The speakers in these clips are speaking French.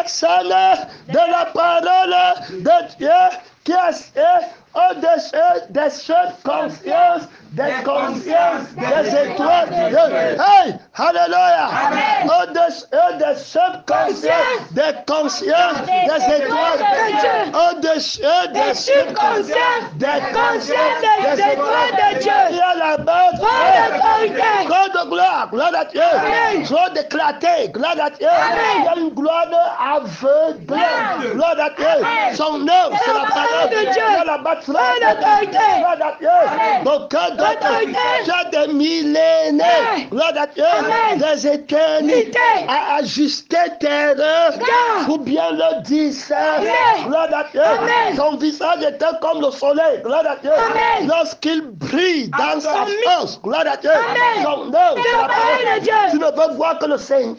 personne de la parole de Dieu qui est au-dessus des consciences, des étoiles. Hey, alléluia. Au-dessus des subconsciences, des consciences, des étoiles. Au-dessus des subconsciences, des consciences, des étoiles de Dieu. Il y a la base. Gloire de gloire, gloire à Dieu. Gloire d'éclater, gloire à Dieu. Il y a une gloire aveuglée, gloire à Dieu. Son nom, c'est la parole de Dieu. Il y a la base. Gloire à Dieu. Donc, tu as des millénaires, gloire à Dieu, des éternités à ajuster tes rêves pour bien le discerner. Gloire à Dieu. Son visage était comme le soleil, gloire à Dieu. Lorsqu'il brille dans sa force, gloire à Dieu. Son nom, c'est la parole de Dieu. Tu ne peux voir que le Seigneur,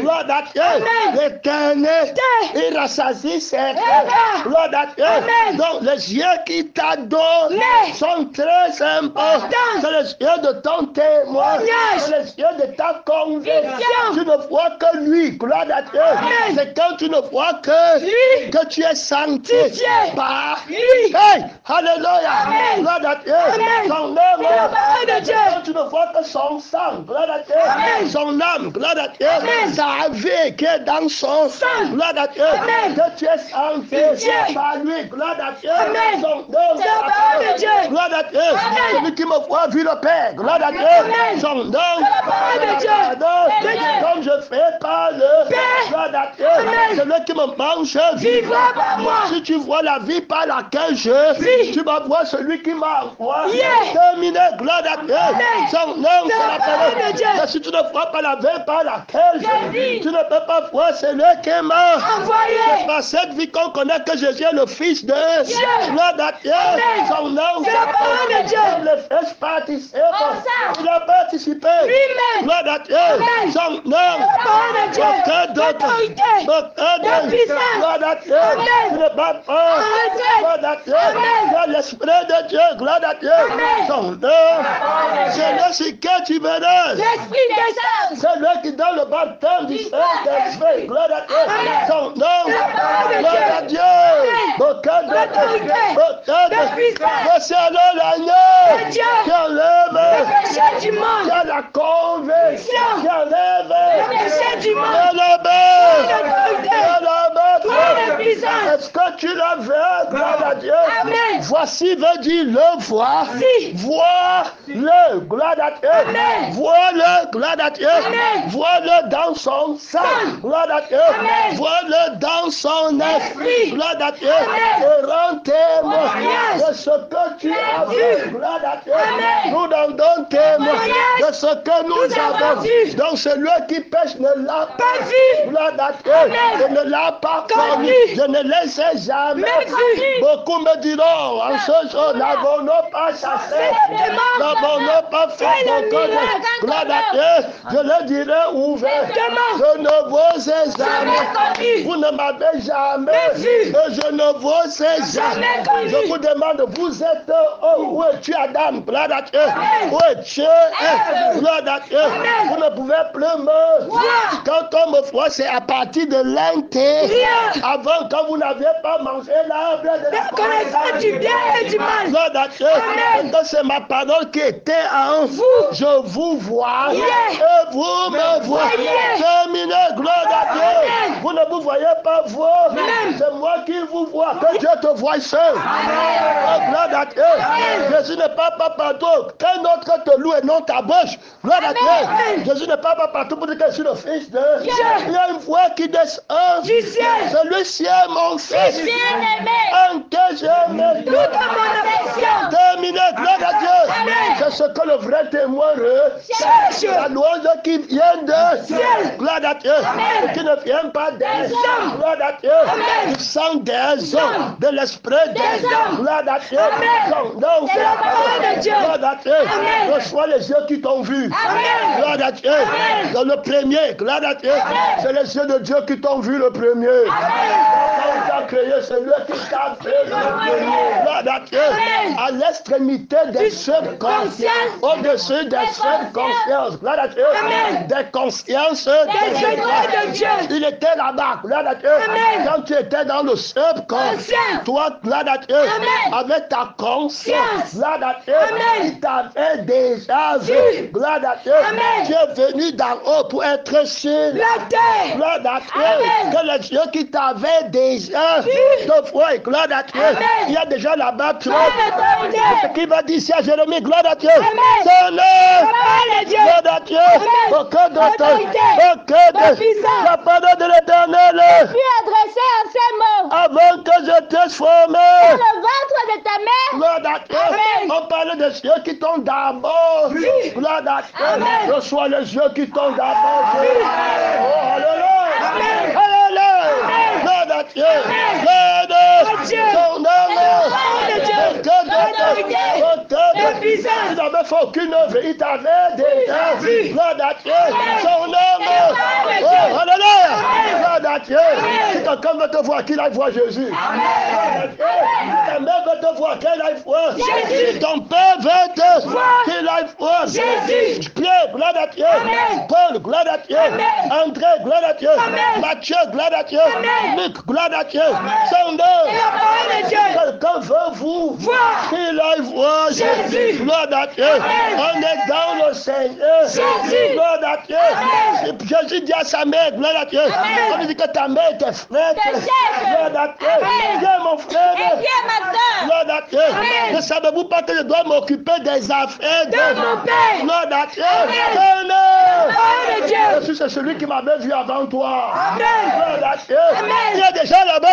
gloire à Dieu, l'éternel, il rassasie ses rêves, gloire à Dieu. Donc, les yeux qui t'adorent sont très importants. C'est les yeux de ton témoin. C'est les yeux de ta conviction. Tu ne vois que lui. Gloire à Dieu. C'est quand tu ne vois que tu es sanctifié par lui. Hey, alléluia. Gloire à Dieu. Son œuvre. Quand tu ne vois que son sang. Gloire à Dieu. Son âme. Gloire à Dieu. Sa vie qui est dans son sang. Gloire à Dieu. Que tu es sanctifié par lui. Gloire à Dieu. Son œuvre. Gloire à Dieu. Celui qui me voit vu le Père. Gloire à Dieu. Son nom. Comme je fais par le Père. Gloire à Dieu. Celui qui me mange vivra par moi. Si tu vois la vie par laquelle je vis, tu vas voir celui qui m'a envoyé. Terminé. Gloire à Dieu. Son nom, c'est la parole de Dieu. Mais si tu ne vois pas la vie par laquelle je vis, tu ne peux pas voir celui qui m'a envoyé. C'est par cette vie qu'on connaît que Jésus est le Fils de Dieu. Gloire à Dieu. Son nom, c'est la parole de Dieu. Le Fils participe. Il a participé. Gloire à Dieu. Son nom, aucun d'autre. Gloire à Dieu. Tu ne vas pas. Gloire à Dieu. Il y a l'Esprit de Dieu. Gloire à Dieu. Son nom, c'est le sur que tu verras. C'est lui qui donne le baptême du Saint-Esprit. Gloire à Dieu. Son nom, gloire à Dieu. Aucun d'autre. Voici alors l'agneau qui enlève qui a la conviction, qui enlève est-ce que tu l'as vu? Gloire à Dieu. Voici veut dire le voir. Vois-le. Gloire à Dieu. Vois-le. Gloire à Dieu. Vois-le dans son sang. Gloire à Dieu. Vois-le dans son esprit. Gloire à Dieu. Et rends témoin de ce que tu as vu. Gloire à Dieu. Nous rendons témoin de ce que nous avons vu. Donc celui qui pêche ne l'a pas vu. Gloire à Dieu. Je ne l'a pas connu. Je ne les ai jamais vu. Beaucoup me diront en ce jour, n'avons-nous pas chassé, n'avons-nous pas fait beaucoup de gloire à Dieu. Je le dirai ouvertement. Je ne vous ai jamais vu. Vous ne m'avez jamais vu. Et je ne vous ai jamais. Je vous demande, vous êtes où es-tu, Adam? Gloire à Dieu. Où es-tu? Gloire à Dieu. Vous ne pouvez plus me voir. Quand on me voit, c'est à partir de l'intérieur. Avant, quand vous n'aviez pas mangé l'arbre de la connaissance du bien et du mal. Gloire à Dieu. Quand c'est ma parole qui était en vous, je vous vois et vous me voyez. Terminé, gloire à Dieu. Vous ne vous voyez pas vous. C'est moi qui vous vois. Que Dieu te voie seul. Gloire à Dieu. Jésus n'est pas partout. Qu'un autre te loue et non ta bouche. Gloire à Dieu. Jésus n'est pas partout pour dire que je suis le Fils de Dieu. Il y a une voix qui descend du ciel. Celui-ci est mon Fils. En que j'aime toute mon affection. Terminé, gloire à Dieu. C'est ce que le vrai témoin recherche. La louange qui vient de ciel. Gloire à Dieu. Et qui ne vient pas des hommes. Gloire à Dieu. Du sang des hommes. De l'esprit des hommes. Gloire à Dieu. Donc, c'est la parole de Dieu. Gloire à Dieu. Reçois les yeux qui t'ont vu. Gloire à Dieu. Dans le premier, gloire à Dieu. C'est les yeux de Dieu qui t'ont vu le premier. créé, c'est lui qui t'a fait. Gloire à Dieu. À l'extrémité des subconsciences, au-dessus des subconsciences. Gloire à Dieu. Des consciences de Dieu. Il était là-bas. Gloire à Dieu. Quand tu étais dans le subconscient, toi, gloire à Dieu, avec ta conscience, gloire à Dieu, il t'avait déjà vu. Gloire à Dieu. Tu es venu d'en haut pour être sur la terre. Gloire à Dieu. Que les yeux qui t'avaient déjà de foi, gloire à Dieu. Il y a déjà là-bas trop. Ce qui va dire ici à Jérémie, gloire à Dieu. Son nom, gloire à Dieu. Au cœur de la parole de l'Éternel. Puis adressé à ces mots. Avant que je te formé. Dans le ventre de ta mère. Gloire à Dieu. On parle des yeux qui tombent d'abord. Gloire à Dieu. Reçois les yeux qui tombent d'abord. Oh, alléluia. Alléluia. Gloire à Dieu. Son nom. Il n'avait fait aucune œuvre. Il t'avait déjà vu. Gloire à Dieu. Son nom. Oh, alléluia. Gloire à Dieu. Si quelqu'un veut te voir, qu'il aille voir Jésus. Ta mère veut te voir, qu'elle aille voir Jésus. Ton père veut te voir, qu'il aille voir Jésus. Pierre, gloire à Dieu. Paul, gloire à Dieu. André, gloire à Dieu. Matthieu, gloire à Dieu. Luc, gloire à Dieu. Son nom. Quelqu'un veut vous voir, qu'il aille voir Jésus. Gloire à Dieu. On est dans le Seigneur. Gloire à Dieu. Jésus dit à sa mère, gloire à Dieu. On lui dit que ta mère était frère. Gloire à Dieu. Viens mon frère. Gloire à Dieu. Ne savez-vous pas que je dois m'occuper des affaires de mon Père? Gloire à Dieu. Jésus, c'est celui qui m'avait vu avant toi. Gloire à Dieu. Il est déjà là-bas.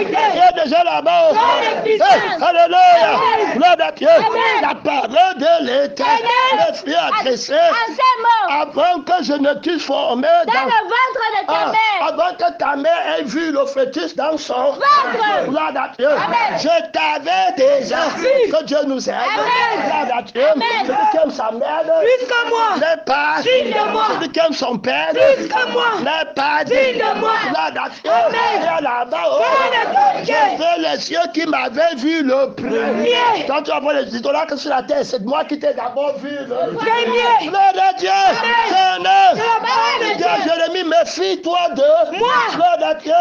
Il est déjà là-bas. Alléluia. Gloire à Dieu. La parole de l'Éternel me fut adressée avant que je ne t'eusse formé dans le ventre de ta mère. Avant que ta mère ait vu le fœtus dans son ventre. Gloire à Dieu. Je t'avais déjà vu. Que Dieu nous aide. Gloire à Dieu. Celui qui aime sa mère, plus que moi, n'est pas digne de moi. Celui qui aime son père, plus que moi, n'est pas digne de moi. Gloire à Dieu. Et là-bas, je veux les yeux qui m'avaient vu le premier. Quand tu vas voir les idoles sur la terre, c'est moi qui t'ai d'abord vu le premier. Gloire à Dieu. Jérémie, méfie-toi de moi. Gloire à Dieu.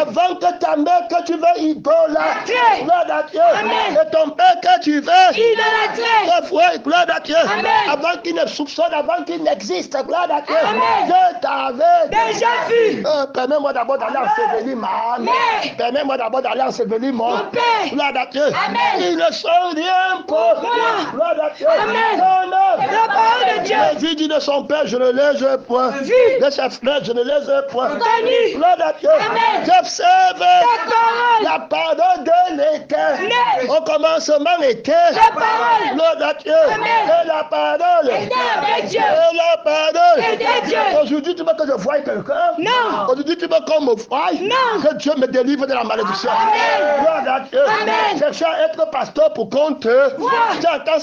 Avant que ta mère que tu veux idolâtrer. Gloire à Dieu. Et ton père que tu veux idolâtrer. Gloire à Dieu. Avant qu'il ne soupçonne, avant qu'il n'existe. Gloire à Dieu. Je t'avais déjà vu. Permets-moi d'abord d'aller ensevelir ma âme. Permets-moi d'abord d'aller ensevelir mon père. Gloire à Dieu. Ils ne sont rien pour moi. Gloire à Dieu. La parole de Dieu. Jésus dit de son père, je ne les ai point. De ses frères, je ne les ai point. Gloire à Dieu. J'observe la parole de l'Éternel. Au commencement était la parole. Gloire à Dieu. Et la parole. Et Dieu. Et la parole. Et Dieu. Aujourd'hui, tu veux que je voie quelqu'un? Non. Aujourd'hui, tu veux qu'on me voie? Non. Que Dieu me délivre de la malédiction. Amen. Gloire à Dieu. Amen. Cherche à être pasteur pour qu'on te voie.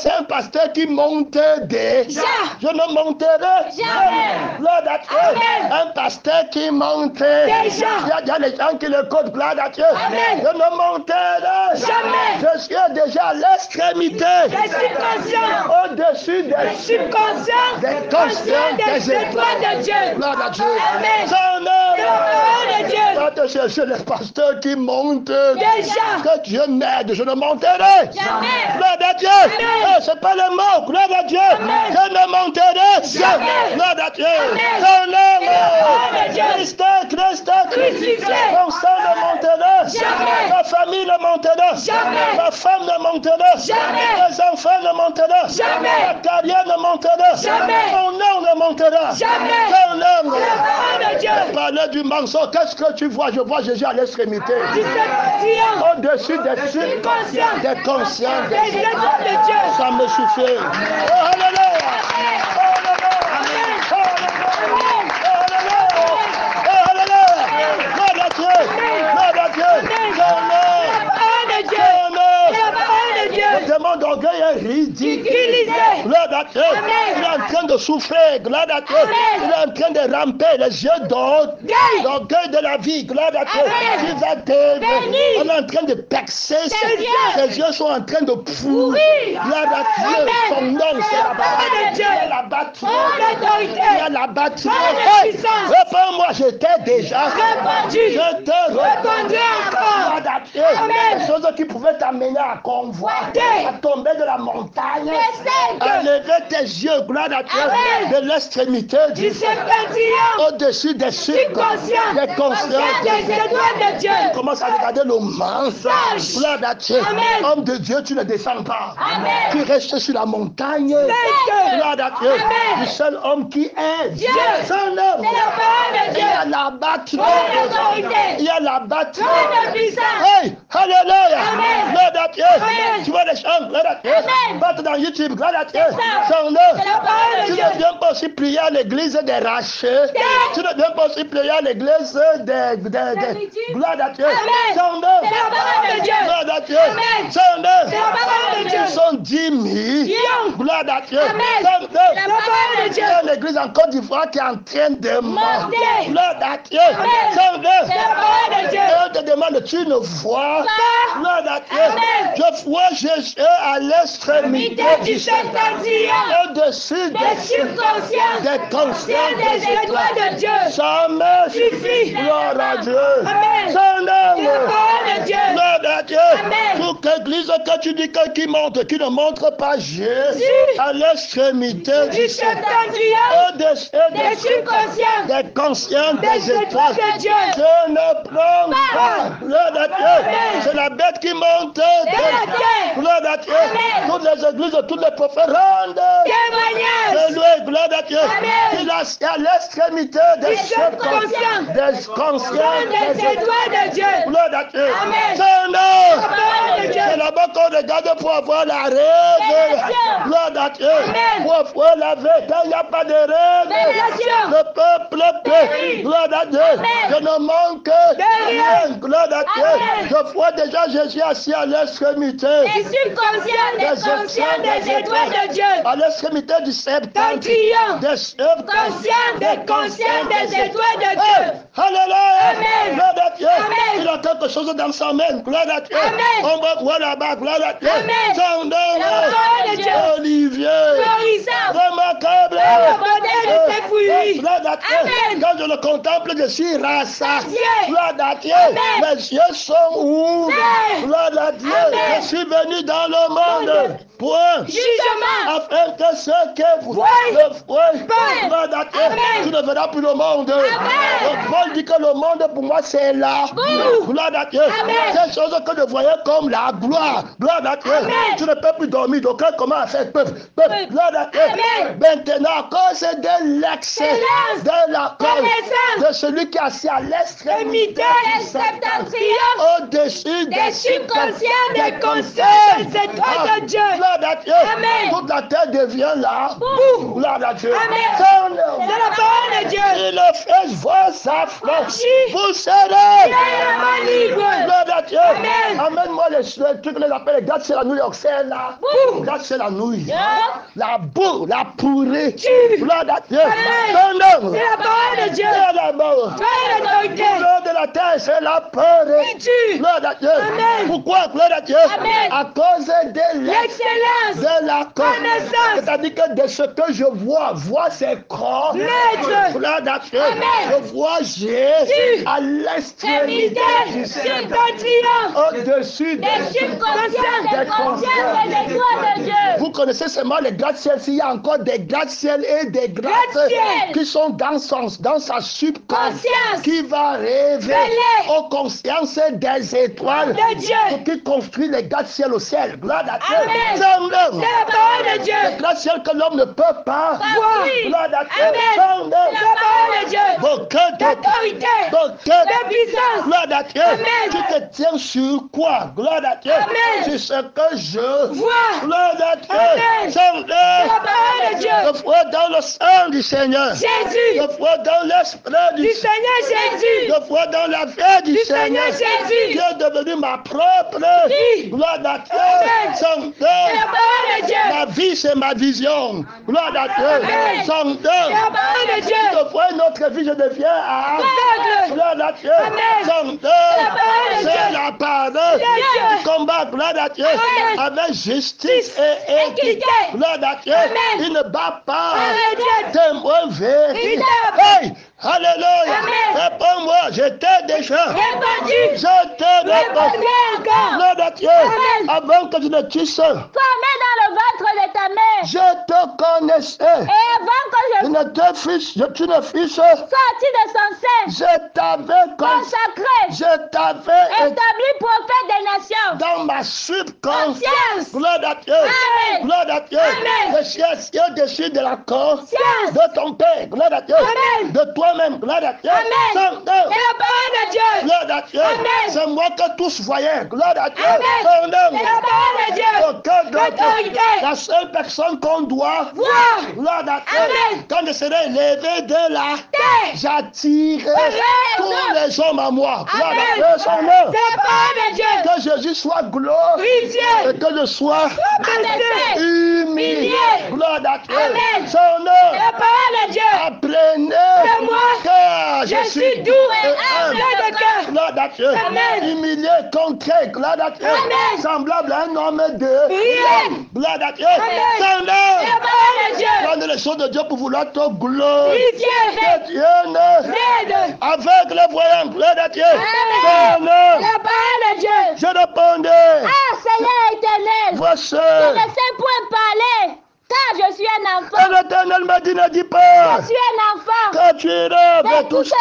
C'est un pasteur qui monte des. Je ne monterai jamais. Gloire à Dieu. Amen. Un pasteur qui monte. Déjà. Il y a les gens qui le codent. Gloire à Dieu. Amen. Je ne monterai jamais. Je suis déjà à l'extrémité. Des subconscients. Au-dessus des subconscients. Des conscients des étoiles de Dieu. Gloire à Dieu. Amen. Son nom. La parole de Dieu. Va te chercher les pasteurs qui montent. Déjà. Que Dieu m'aide. Je ne monterai jamais. Gloire à Dieu. C'est pas le mot. Gloire à Dieu. Amen. Je ne monterai jamais. Gloire à Dieu. Amen. Son Dieu. nom. Christ crucifié. Ton sang ne montera. Jamais. Ta famille ne montera. Jamais. Ta femme ne montera. Jamais. Tes enfants ne monteront. Jamais. Ta carrière ne montera. Jamais. Ton nom ne montera. Jamais. Ton nom. La parole de Dieu. Parler du mensonge. Qu'est-ce que tu vois? Je vois Jésus à l'extrémité. Au-dessus des subconscients. Des conscients. Des étoiles de Dieu. Ça me suffit. Oh, alléluia. Demande d'orgueil est ridicule. ridiculisé. Gloire à Dieu. Amen. Il est en train de souffrir. Gloire à Dieu. Amen. Il est en train de ramper les yeux Gagne. d'orgueil de la vie. Gloire à Dieu. Amen. Il va te. Béni. On est en train de percer. Ses yeux. Ses yeux sont en train de pourrir. Pourrir. Gloire à Dieu. Amen. Son nom, c'est la Parole de bataille. Dieu. Il y a la bataille. Autorité. Il y a la bataille. Parole de puissance. Réponds-moi, je t'ai déjà Répondu. Je te Répondu encore. Gloire à Dieu. Amen. Les choses qui pouvaient t'amener à convoiter, à tomber de la montagne, Les à cinq. lever tes yeux, gloire à Dieu, Amen. de l'extrémité Du du septentrion. au-dessus des Subconscient. des consciences. Des étoiles de Dieu. Tu commences à regarder le mensonge. Sage. Gloire à Dieu. Amen. Homme de Dieu, tu ne descends pas. Amen. Tu restes sur la montagne. Cinq. Gloire à Dieu. Amen. Le seul homme qui est Dieu. Son homme. C'est la parole de Il Dieu. y a la bataille. Parole d'autorité. Il y a la bataille. Parole de puissance. Hey, alléluia. Amen. Gloire à Dieu. Amen. Tu vois les chants, gloire à Dieu. Amen. Batte dans YouTube, gloire à Dieu. ça. Son nom. C'est la parole de Tu Dieu. ne viens pas aussi prier à l'église des rachés. Tu ne viens pas aussi prier à l'église des gloire à Dieu. Amen. Son nom. C'est la parole de Dieu. Gloire à Dieu. Amen. Son nom. C'est la parole de Dieu. Ils sont 10 000. Lions. Gloire à Dieu. Amen. Son nom. C'est la parole de Dieu. Il y a une église en Côte d'Ivoire qui est en train de Monter. Gloire à Dieu. Amen. Son nom. C'est la parole de Dieu. Et on te demande, tu ne vois Pas. gloire à Dieu. Amen. Je vois Jésus à l'extrémité Unité du septentrion. au-dessus Des subconscients. des consciences Des étoiles de Dieu. Sa main Suffit. gloire à Dieu. Amen. Son nom. C'est la parole de Dieu. Gloire à Dieu. Amen. Toute église que tu dis que qui montre, qui ne montre pas Jésus à l'extrémité Du septentrion. Des subconscients. des consciences Des des étoiles étoiles. de Dieu. Je ne prends Pas. pas. Gloire à Dieu. Amen. C'est la bête qui monte. la terre. Gloire à Dieu. Amen. Toutes les églises, tous les prophètes rendent. Témoignage. C'est lui, gloire à Dieu. Amen. Il est à l'extrémité des Du subconscient. des consciences Des étoiles de Dieu. Gloire à Dieu. Amen. C'est un homme. parole de Dieu. C'est là-bas qu'on regarde pour avoir la règle. Révélation. Gloire à Dieu. Amen. Pour avoir la vérité. Quand il n'y a pas de règle, Révélation. le peuple Périt. peut. Gloire à Dieu. Amen. Je ne manque De rien. Gloire à Dieu. Amen. Je vois déjà Jésus assis à l'extrémité. Des subconscients. Des conscients. Des étoiles de Dieu. À l'extrémité du septentrion. Septentrion. Des Conscients. Des conscients. Des étoiles de Dieu. Alléluia. Amen. Gloire à Dieu. Amen. Il a quelque chose dans sa main. Gloire à Dieu. Amen. On va voir là-bas. Gloire à Dieu. Amen. Son nom. La parole de Dieu. Olivier. Florissant. Remarquable. Le modèle de ses fruits. Gloire à Dieu. Amen. Quand je le contemple, je suis rassasié. Dieu. Gloire à Dieu. Amen. Mes yeux sont ouverts. Amen. Gloire à Dieu. Amen. Je suis venu dans le monde. Point. Jugement. Afin que ceux qui vous Voient. le voient. Voient. Gloire à Dieu. Amen. Tu ne verras plus le monde. Amen. Donc Paul dit que le monde pour moi c'est là. Ouh. Gloire à Dieu. Amen. Ces choses que je voyais comme la gloire. Gloire à Dieu. Amen. Tu ne peux plus dormir. Donc comment à faire peuple. Gloire à Dieu. Amen. Maintenant, à cause de l'excellence de la connaissance de celui qui est assis à l'extrémité Des septentrions. au-dessus Des subconscients. Des conscients. Des étoiles de Dieu. Gloire à Dieu. Amen. Toute la terre devient là. Boum. Gloire à Dieu. Amen. Son nom. C'est la parole de Dieu. Si le fils voit sa flèche, Oui. vous serez Réellement libre. gloire à Dieu. Amen. Amène-moi les trucs, les appelle les gars, c'est la New York, c'est là. Boum. Gars, c'est la nouille. Yeah. La boue, la pourrie. Tu. Gloire à Dieu. Amen. Son nom. C'est la parole de Dieu. C'est la mort. Toi et l'autorité. Gloire de la terre, c'est la peur. Tu. Gloire à Dieu. Amen. Pourquoi, gloire à Dieu? Amen. À cause de L'excellence. de la Connaissance. C'est-à-dire que de ce que je vois c'est corps. Maître. Gloire à Dieu. Amen. Je vois Jésus à l'extrémité du Septentrion. au-dessus Des subconscients. Des conscients. Des étoiles de Dieu. Vous connaissez seulement les gratte-ciel. S'il y a encore des gratte-ciel et des Gratte-ciel. qui sont dans sa subconscience, Conscience. qui va révéler Révéler. aux consciences des étoiles De Dieu. qui construit les gratte-ciel au ciel. Gloire à Dieu. Amen. Son nom. C'est la parole de Dieu. Les gratte-ciel que l'homme ne peut pas Voir. Gloire à Dieu. Amen. Son nom. C'est la parole de Dieu. Beaucoup D'autorité. De puissance. Gloire à Dieu. Amen. Tu te tiens sur quoi? Gloire à Dieu. Amen. Sur ce que je Vois. Gloire à Dieu. Amen. Son nom. C'est la parole de Dieu. Je vois dans le sang du Seigneur. Jésus. Je crois dans l'esprit Du Seigneur Jésus. Je crois dans la vie du Seigneur Jésus. Qui est devenu ma propre Oui. gloire à Dieu. Amen. Sancte. La parole de Dieu. Ma vie, c'est ma vision. Gloire à Dieu. Amen. Sancte. La parole de Dieu. Je vois une autre vie, je deviens Aveugle. gloire à Dieu. Amen. Sancte. parole de C'est Dieu. la parole Dieu. du combat. Gloire à Dieu. Amen. Avec justice et équité. Équité. Gloire à Dieu. Amen. Il ne bat pas. Amen. Témoin vérité. tape. Hey, alléluia. Amen. Réponds-moi, je t'ai déjà. Répandu. Je t'ai Répandu répondu. encore. Gloire à Dieu. Amen. Avant que tu ne tues seul, Formé dans le ventre de ta mère. je te connaissais. Et avant que Tu je n'étais fils, tu ne fils. sorti de son sein, Je t'avais consacré, Je t'avais établi prophète des nations. dans ma subconscience. Conscience. Gloire à Dieu. Amen. Gloire à Dieu. Amen. Je suis assis au-dessus de la conscience Conscience. de ton Père. Gloire à Dieu. Amen. De toi-même. Gloire à Dieu. Amen. Sainte. Et la parole de Dieu. Gloire à Dieu. Amen. C'est moi que tous voyaient. Gloire à Dieu. Amen. Son nom. Et la parole de Dieu. Aucun d'autre. L'autorité. La seule personne qu'on doit Voir. gloire à Dieu. Amen. Quand je serai élevé de la Terre. j'attirerai Amen. tous les hommes à moi. Gloire Amen. à Dieu. Son nom. C'est la parole de Dieu. Que Jésus soit glorifié Glorifié. et que je sois Abaissé. humilié. Humilié. Gloire à Dieu. Amen. Son nom. La parole de Dieu. Apprenez De moi. que Je suis doux et humble de cœur. Gloire à Dieu. Amen. Humilié, contré. Gloire à Dieu. Amen. Semblable à un homme de Priez. gloire à Dieu. Amen. Son La nom. parole de Dieu. Prendre les choses de Dieu pour vouloir te glorifier. Glorifié. Dieu ne Aide. avec le voyant. Gloire à Dieu. Amen. Son nom. La parole de Dieu. Je répondais. Ah, Seigneur éternel. Voici. Je ne sais point parler, car je suis un Et enfant. l'Éternel m'a dit, ne dis pas Je suis un enfant. que tu iras vers Mais tous. tout ce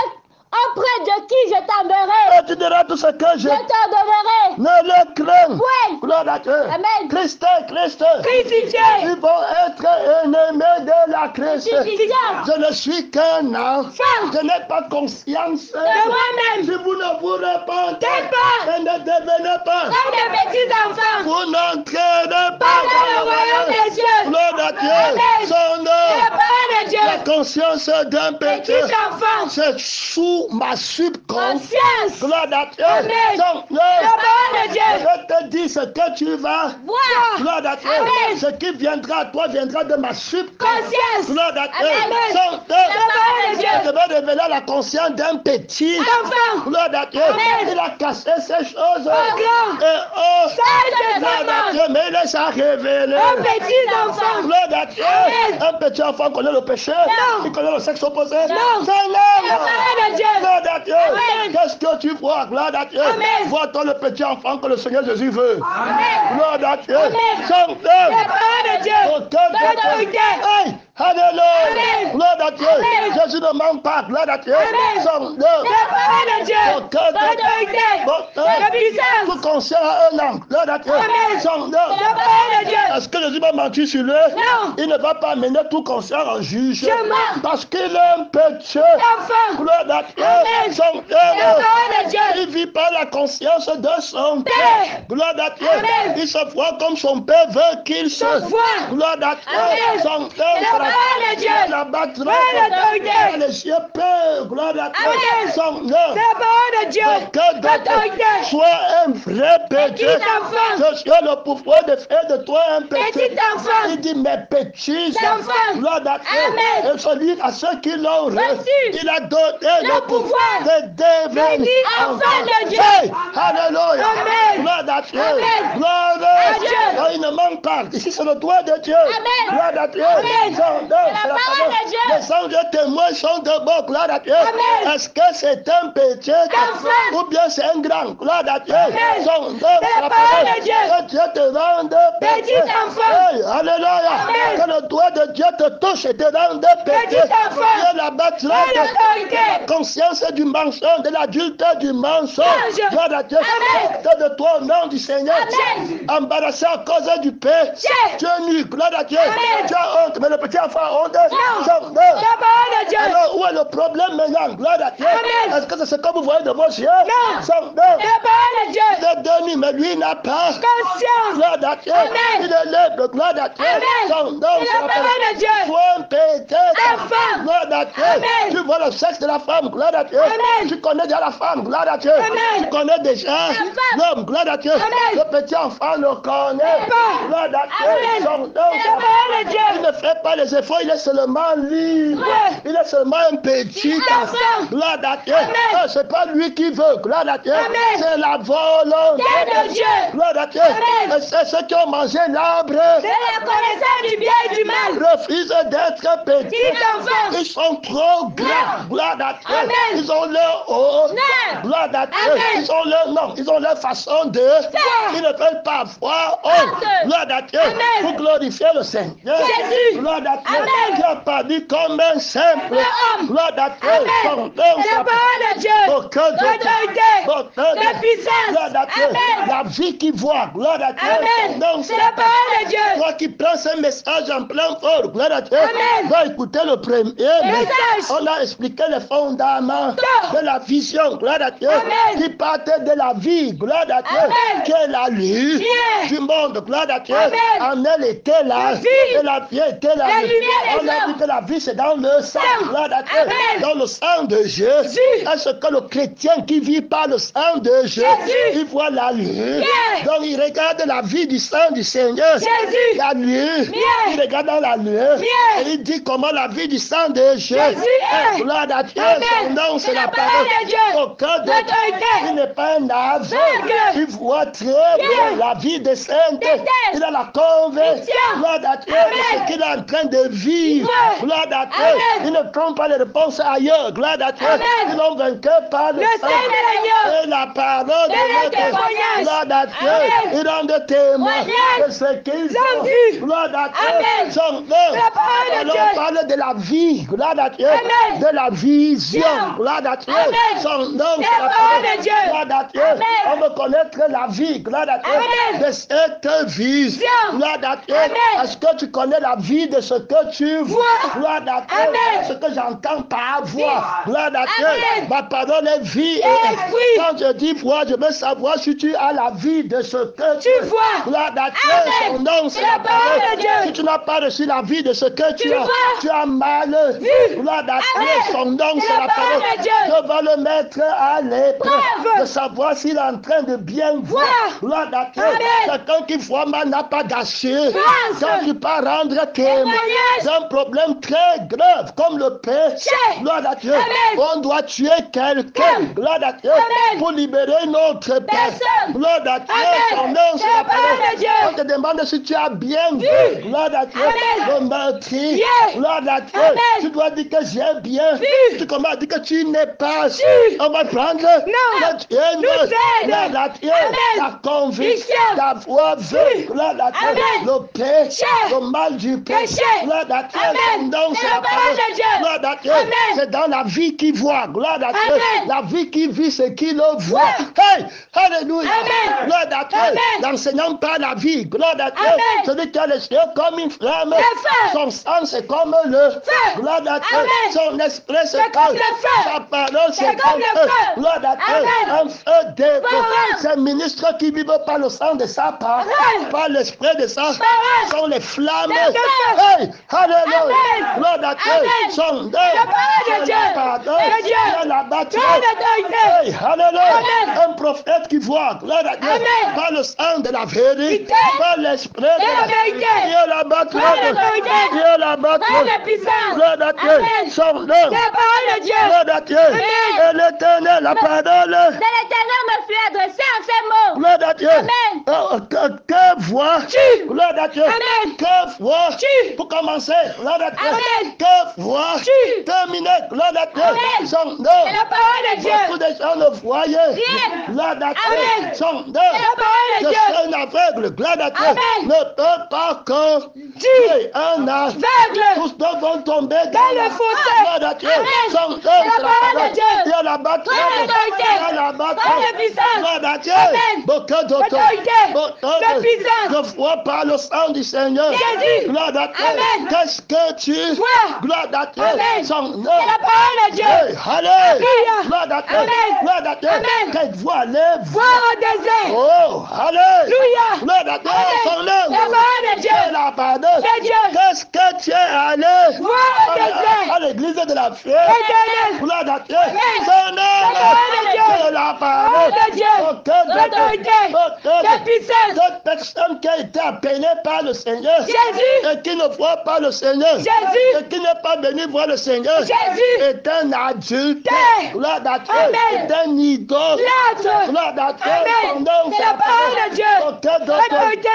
auprès de qui je t'enverrai, Et tu diras tout ce que je je t'ordonnerai. ne le crains. Point. Gloire à Dieu. Amen. Christ. Crucifié. Ils vont être ennemis de la Christ. Crucifié. Je ne suis qu'un enfant. Je n'ai pas conscience. De moi-même. Si vous ne vous répandez pas. et ne devenez pas, Comme de petits enfants. vous n'entraînez Pas pas dans le royaume des cieux. Gloire à Dieu. Amen. Son La nom. parole de Dieu. La conscience d'un Petit petit. enfant. C'est sous ma subconscience. Conscience. Gloire à Dieu. Amen. Son nom. La parole de Dieu. Je te dis ce que tu vas. Voir. Gloire à Dieu. Amen. Ce qui viendra à toi viendra de ma subconscience. Conscience. Gloire à Dieu. Amen. Son nom. La parole de Dieu. Je vais révéler la conscience d'un petit Enfant. Gloire à Dieu. Amen. Il a cassé ces choses. grand. Et oh, Sage de gloire à enfant. Dieu. Mais il les a révélés. Un petit enfant. Gloire à Dieu. Amen. Un petit enfant connaît le péché. Non. Il connaît le sexe opposé. Non. C'est La l'homme. parole de Dieu. Gloire à Dieu. Amen. Qu'est-ce que tu vois? Gloire à Dieu. Amen. Vois-toi le petit enfant que le Seigneur Jésus veut. Amen. Gloire à Dieu. Amen. Son La nom. parole de Dieu. L'autorité. Hey, alléluia. Amen. Gloire à Dieu. Amen. Jésus ne ment pas. Gloire à Dieu. Amen. Son nom. La parole de Dieu. L'autorité. La Tout puissance. conscient à un an. Gloire à Dieu. Amen. Son nom. La parole de Dieu. Est-ce que Jésus va mentir sur lui? Non. Il ne va pas mener tout conscient en juge. Je mens. Parce qu'il est un petit. Enfant. Gloire à Dieu. Amen. Son nom. La parole de Dieu. Il vit par la conscience de son Père. Père. Gloire à Dieu. Amen. Il se voit comme son Père veut qu'il se voit. Gloire à Dieu. Amen. Son La parole de Dieu. la battra. Par l'autorité. Les yeux peur. Gloire à Dieu. Amen. Son nom. La parole de Dieu. Que d'autres L'autorité. soit un vrai petit. Petit enfant. Je suis le pouvoir de faire de toi un petit. Petit enfant. Il dit mes petits Enfants. Gloire à Dieu. Amen. Et celui à ceux qui l'ont Reçu. il a donné Le pouvoir de devenir Béni enfant de Dieu. Hey, alléluia. Amen. Gloire à Dieu. Amen. Gloire À Dieu. Non, il ne manque pas. Ici, c'est le doigt de Dieu. Amen. Gloire à Dieu. Amen. Son nom, C'est c'est la parole de Dieu. Les anges témoins sont debout. Gloire à Dieu. Amen. Est-ce que c'est un petit Enfant. ou bien c'est un grand? Gloire à Dieu. Amen. Son nom, C'est la parole de Dieu. Que Dieu te rende Petit enfant. Hey, alléluia. Amen. Que le doigt de Dieu te touche et te rende Petit enfant. Dieu la battra Par l'autorité. conscience du mensonge, de l'adulte du mensonge. Ange. Gloire à Dieu. Amen. Sorte de toi au nom du Seigneur. Amen. Embarrassé à cause du paix. Dieu. Tu es nu. Gloire à Dieu. Amen. Tu as honte. Mais le petit enfant a honte. Non. Son nom. La parole de Dieu. Alors, où est le problème maintenant? Gloire à Dieu. Amen. Est-ce que c'est ce que vous voyez de vos yeux? Non. Son nom. La parole de Dieu. Il est demi, mais lui n'a pas. Conscience. Gloire à Dieu. Amen. Il est libre. Gloire à Dieu. Amen. Son nom. C'est la parole de Dieu. Point peut-être. La femme. Gloire à Dieu. Amen. Tu vois le sexe de la femme. Gloire à Dieu. Amen. Tu connais déjà la femme. Gloire à Dieu. Amen. Tu connais déjà l'homme. Gloire à Dieu. Amen. Le petit enfant le connaît. Pas. Gloire à Dieu. Amen. Son nom. C'est la parole de Dieu. Il ne fait pas les efforts. Il est seulement libre. Ouais. Il est seulement un petit enfant. Enfant. Gloire à Dieu. Amen. Ah, c'est pas lui qui veut. Gloire à Dieu. Amen. C'est la volonté de Dieu. Gloire à Dieu. Amen. Et c'est ceux qui ont mangé l'arbre. C'est la connaissance du bien et du mal. Refusent d'être petits. Petit enfant. Ils sont trop grands. Gloire à Dieu. Amen. Ils ont leur haut. Non. Gloire à Dieu. Amen. Ils ont leur nom. Ils ont leur façon de. Ils ne veulent pas voir. Oh, gloire à Dieu. Amen. Pour glorifier le Seigneur. Jésus. Gloire à Dieu. Amen. Qui a parlé comme un simple. homme. Gloire à Dieu. Amen. Son nom C'est la parole de Dieu. aucun de L'autorité. La puissance. Gloire à Dieu. Amen. La vie qui voit. Gloire à Dieu. Amen. Donc, C'est la parole de Dieu. toi qui prends ce message en plein fort. Gloire à Dieu. Amen. Va écouter le premier. Message. On a expliqué les fondaments de la vision. Gloire à Dieu. Amen. Qui partait de la vie. Gloire à Dieu. Amen. Qui est la lumière Yeah. du monde. Gloire à Dieu. Amen. En elle était la vie. Et la vie était la La vie. lumière des On a dit hommes. que la vie c'est dans le sang. Gloire à Dieu. Amen. Dans le sang de Jésus. Est-ce que le chrétien qui vit par le sang de Jésus, il voit la lumière? Yeah. Donc il regarde la vie du sang du Seigneur. Jésus. La lumière. Yeah. Il regarde dans la lumière. Yeah. Et il dit comment la vie du sang de Jésus. est. Gloire à Dieu. Amen. Son nom c'est C'est la la parole. parole de Dieu. Aucun de L'autorité. il n'est pas un aveugle. Aveugle. Il voit très bien la vie des saints. Il a la conviction. Gloire à Dieu. Amen. Ce qu'il est en train de vivre. Ouais. Gloire à Dieu. Amen. Il ne prend pas les réponses ailleurs. Gloire à Dieu. Amen. Ils l'ont vaincu par le Le sang sang de l'agneau. et la parole de Et le notre témoignage. Gloire à Dieu. Amen. Ils rendent témoin Témoignage. de ce qu'ils Ont ont vu. Gloire à Dieu. Amen. Son nom. La parole de Alors Dieu. on parle de la vie. Gloire à Dieu. Amen. De la vision. Vision. Gloire à Dieu. Amen. Son nom. La c'est parole de Dieu. Gloire à Dieu. Amen. On veut connaître la vie. Gloire à Dieu. Amen. De cette vie. Vision. Gloire à Dieu. Amen. Est-ce que tu connais la vie de ce que tu vois? Vois. Gloire à Dieu. Amen. Ce que j'entends par voix. Gloire à Dieu. Amen. Ma parole est vie. Et esprit. Quand je dis voix, je veux savoir si tu as la vie de ce que Tu vois. Gloire à Dieu. Amen. Son nom, c'est C'est la parole de Dieu. Si tu n'as pas reçu la vie de ce que tu as, vois. tu as mal. Vu. Gloire à Dieu. Amen. Son nom, C'est c'est la la parole. parole de Dieu. Je vais le mettre à l'épreuve. Preuve. De savoir s'il est en train de bien voir. Voir. Gloire à Dieu. Amen. Quelqu'un qui voit mal n'a pas gâché. Grâce. Quand tu peux rendre témoin Témoignage. d'un problème très grave comme le péché. Gloire à Dieu. Amen. On doit tuer quelqu'un. Amen. Gloire à Dieu. Amen. Pour libérer notre personne. Personne. Gloire à Dieu. Amen. Son nom, c'est C'est la parole de Dieu. On te demande si tu as bien vu. Vu. Gloire à Dieu. Amen. Le meurtrier. Yeah. Gloire à Dieu. Amen. Tu dois dire que j'ai bien Vu. Tu commences à dire que tu n'es pas. Vu. On va prendre. Non. Que tu es Nous aide. Gloire à Dieu. Amen. Ta conviction. Vision. Ta foi veut. Gloire à Dieu. Amen. Le péché. Péché. Le mal du péché. Péché. Gloire à Dieu. Amen. Donc, C'est c'est la la parole de Dieu. Gloire à Dieu. Amen. C'est dans la vie qui voit. Gloire à Dieu. Amen. La vie qui vit, c'est qui le voit. Ouais. Hey, alléluia. Amen. Gloire à Dieu. Amen. L'enseignant par la vie. Gloire à Dieu. Amen. Celui qui a les yeux comme une flamme. Le feu. Son sang, c'est comme le Feu. Gloire à Dieu. Amen. Son esprit, c'est C'est comme le feu. Sa parole, c'est comme le feu. Gloire à Dieu. Amen. Un feu d'époque. Parole. Ces ministres qui vivent par le sang de sa part, Parole. par l'esprit de sa Parole. sont les flammes. C'est le feu. Hey, alléluia. Amen. Gloire à Dieu. Amen. Son La parole de Dieu. pardon. De Dieu. C'est la bataille. Ton autorité. Hey, alléluia. Amen. Un prophète qui voit, gloire à Dieu, Amen. par le sang de la vérité, Vérité. par l'esprit de Et la vérité. Dieu la bataille. Par l'autorité. Dieu la bataille. Par la puissance. Gloire à Dieu. Amen. Son nom. La parole de Dieu. Gloire à Dieu. Amen. Et l'éternel, la parole. De l'Éternel me fut adressé en ces mots. Gloire à Dieu. Amen. Que vois-tu? Gloire à Dieu. Amen. Que vois-tu? Tu. Pour commencer, gloire à Dieu. Amen. Que vois-tu? Tu. Terminé, gloire à Dieu. Amen. Son nom. C'est la parole de Dieu. Beaucoup de gens le voyaient. Rien. Gloire à Dieu. Amen. Son nom. C'est la parole de Je Dieu. suis un aveugle, gloire à Dieu. Amen. Ne peut pas conduire. Un un aveugle. Tous deux vont tomber dans le fossé. Gloire à Dieu. Amen. Sans eux, C'est la parole de Dieu. il y a la bataille. Par l'autorité. Il y a la bataille. Par la puissance. Gloire à Dieu. Amen. Beaucoup d'autres. L'autorité. La puissance. Je vois par le sang du Seigneur. Jésus. Gloire à Dieu. Amen. Qu'est-ce que tu Vois. Gloire à Dieu. Amen. Son C'est la parole de Dieu. Allez. Alléluia. Gloire à Dieu. Amen. Gloire à Dieu. Amen. Cette voix lève. Vois au désert. Oh, allez. Alléluia. Gloire à Dieu. Son Amen. La parole de Dieu. C'est la pardon. C'est Dieu. Qu'est-ce que tu es allé Vois au désert. à l'église de la fête? Éternel. Gloire à Dieu. Amen. Son La parole de Dieu. c'est la Parole parole de Dieu. L'autorité. La puissance. Cette personne qui a été appelée par le Seigneur Jésus. et qui ne voit pas le Seigneur Jésus. et qui n'est pas venu voir le Seigneur Jésus. est un adulte. Gloire à Dieu. Amen. Est un idole. L'âtre. Gloire à Dieu. Amen. C'est la parole de Dieu. L'autorité.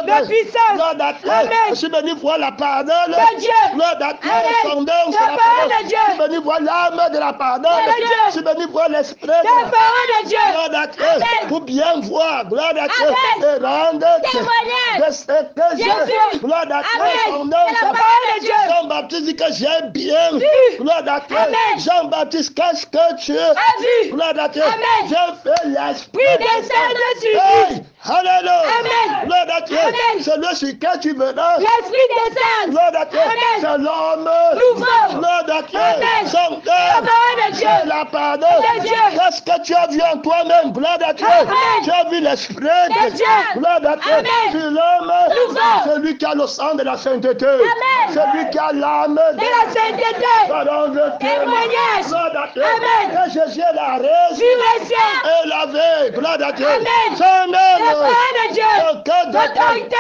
La puissance. Gloire à Dieu. Amen. Je suis venu voir la parole De Dieu. Gloire à Dieu. Amen. Son nom, La c'est la parole parole. de Dieu. Je suis venu voir l'âme de la parole. De Dieu. Je suis venu voir l'esprit. La parole de Dieu. Gloire à Dieu. Amen. Pour bien voir. Gloire à Dieu. Amen. Et rendre Témoignage. de ce que j'ai. Jésus. Gloire à Dieu. Amen. Son nom, C'est la parole de Dieu. Jean-Baptiste dit que j'ai bien. Vu. Gloire à Dieu. Amen. Jean-Baptiste, qu'est-ce que tu A vu. Gloire à Dieu. Amen. Je fais l'esprit. Oui, descendre sur Hey, lui. Alléluia. Amen. Gloire à Dieu. Amen. C'est le sur que tu verras. L'esprit descend. Gloire à Dieu. Amen. C'est l'homme. Nouveau. Gloire à Dieu. Amen. Son La cœur. parole de Dieu. C'est la pardon. De Dieu. Qu'est-ce que tu as vu en toi-même? Gloire à Dieu. Amen. Tu as vu l'esprit. De Dieu. Gloire à Dieu. Amen. C'est l'homme. Nouveau. Celui qui a le sang de la sainteté. Amen. Celui qui a l'âme De la sainteté. Pardon de Témoignage. Gloire à Dieu. Amen. Que Jésus est la raison. Vivation. Et lavé. Gloire à Dieu. Amen. Son La âme. parole de Dieu. L'autorité.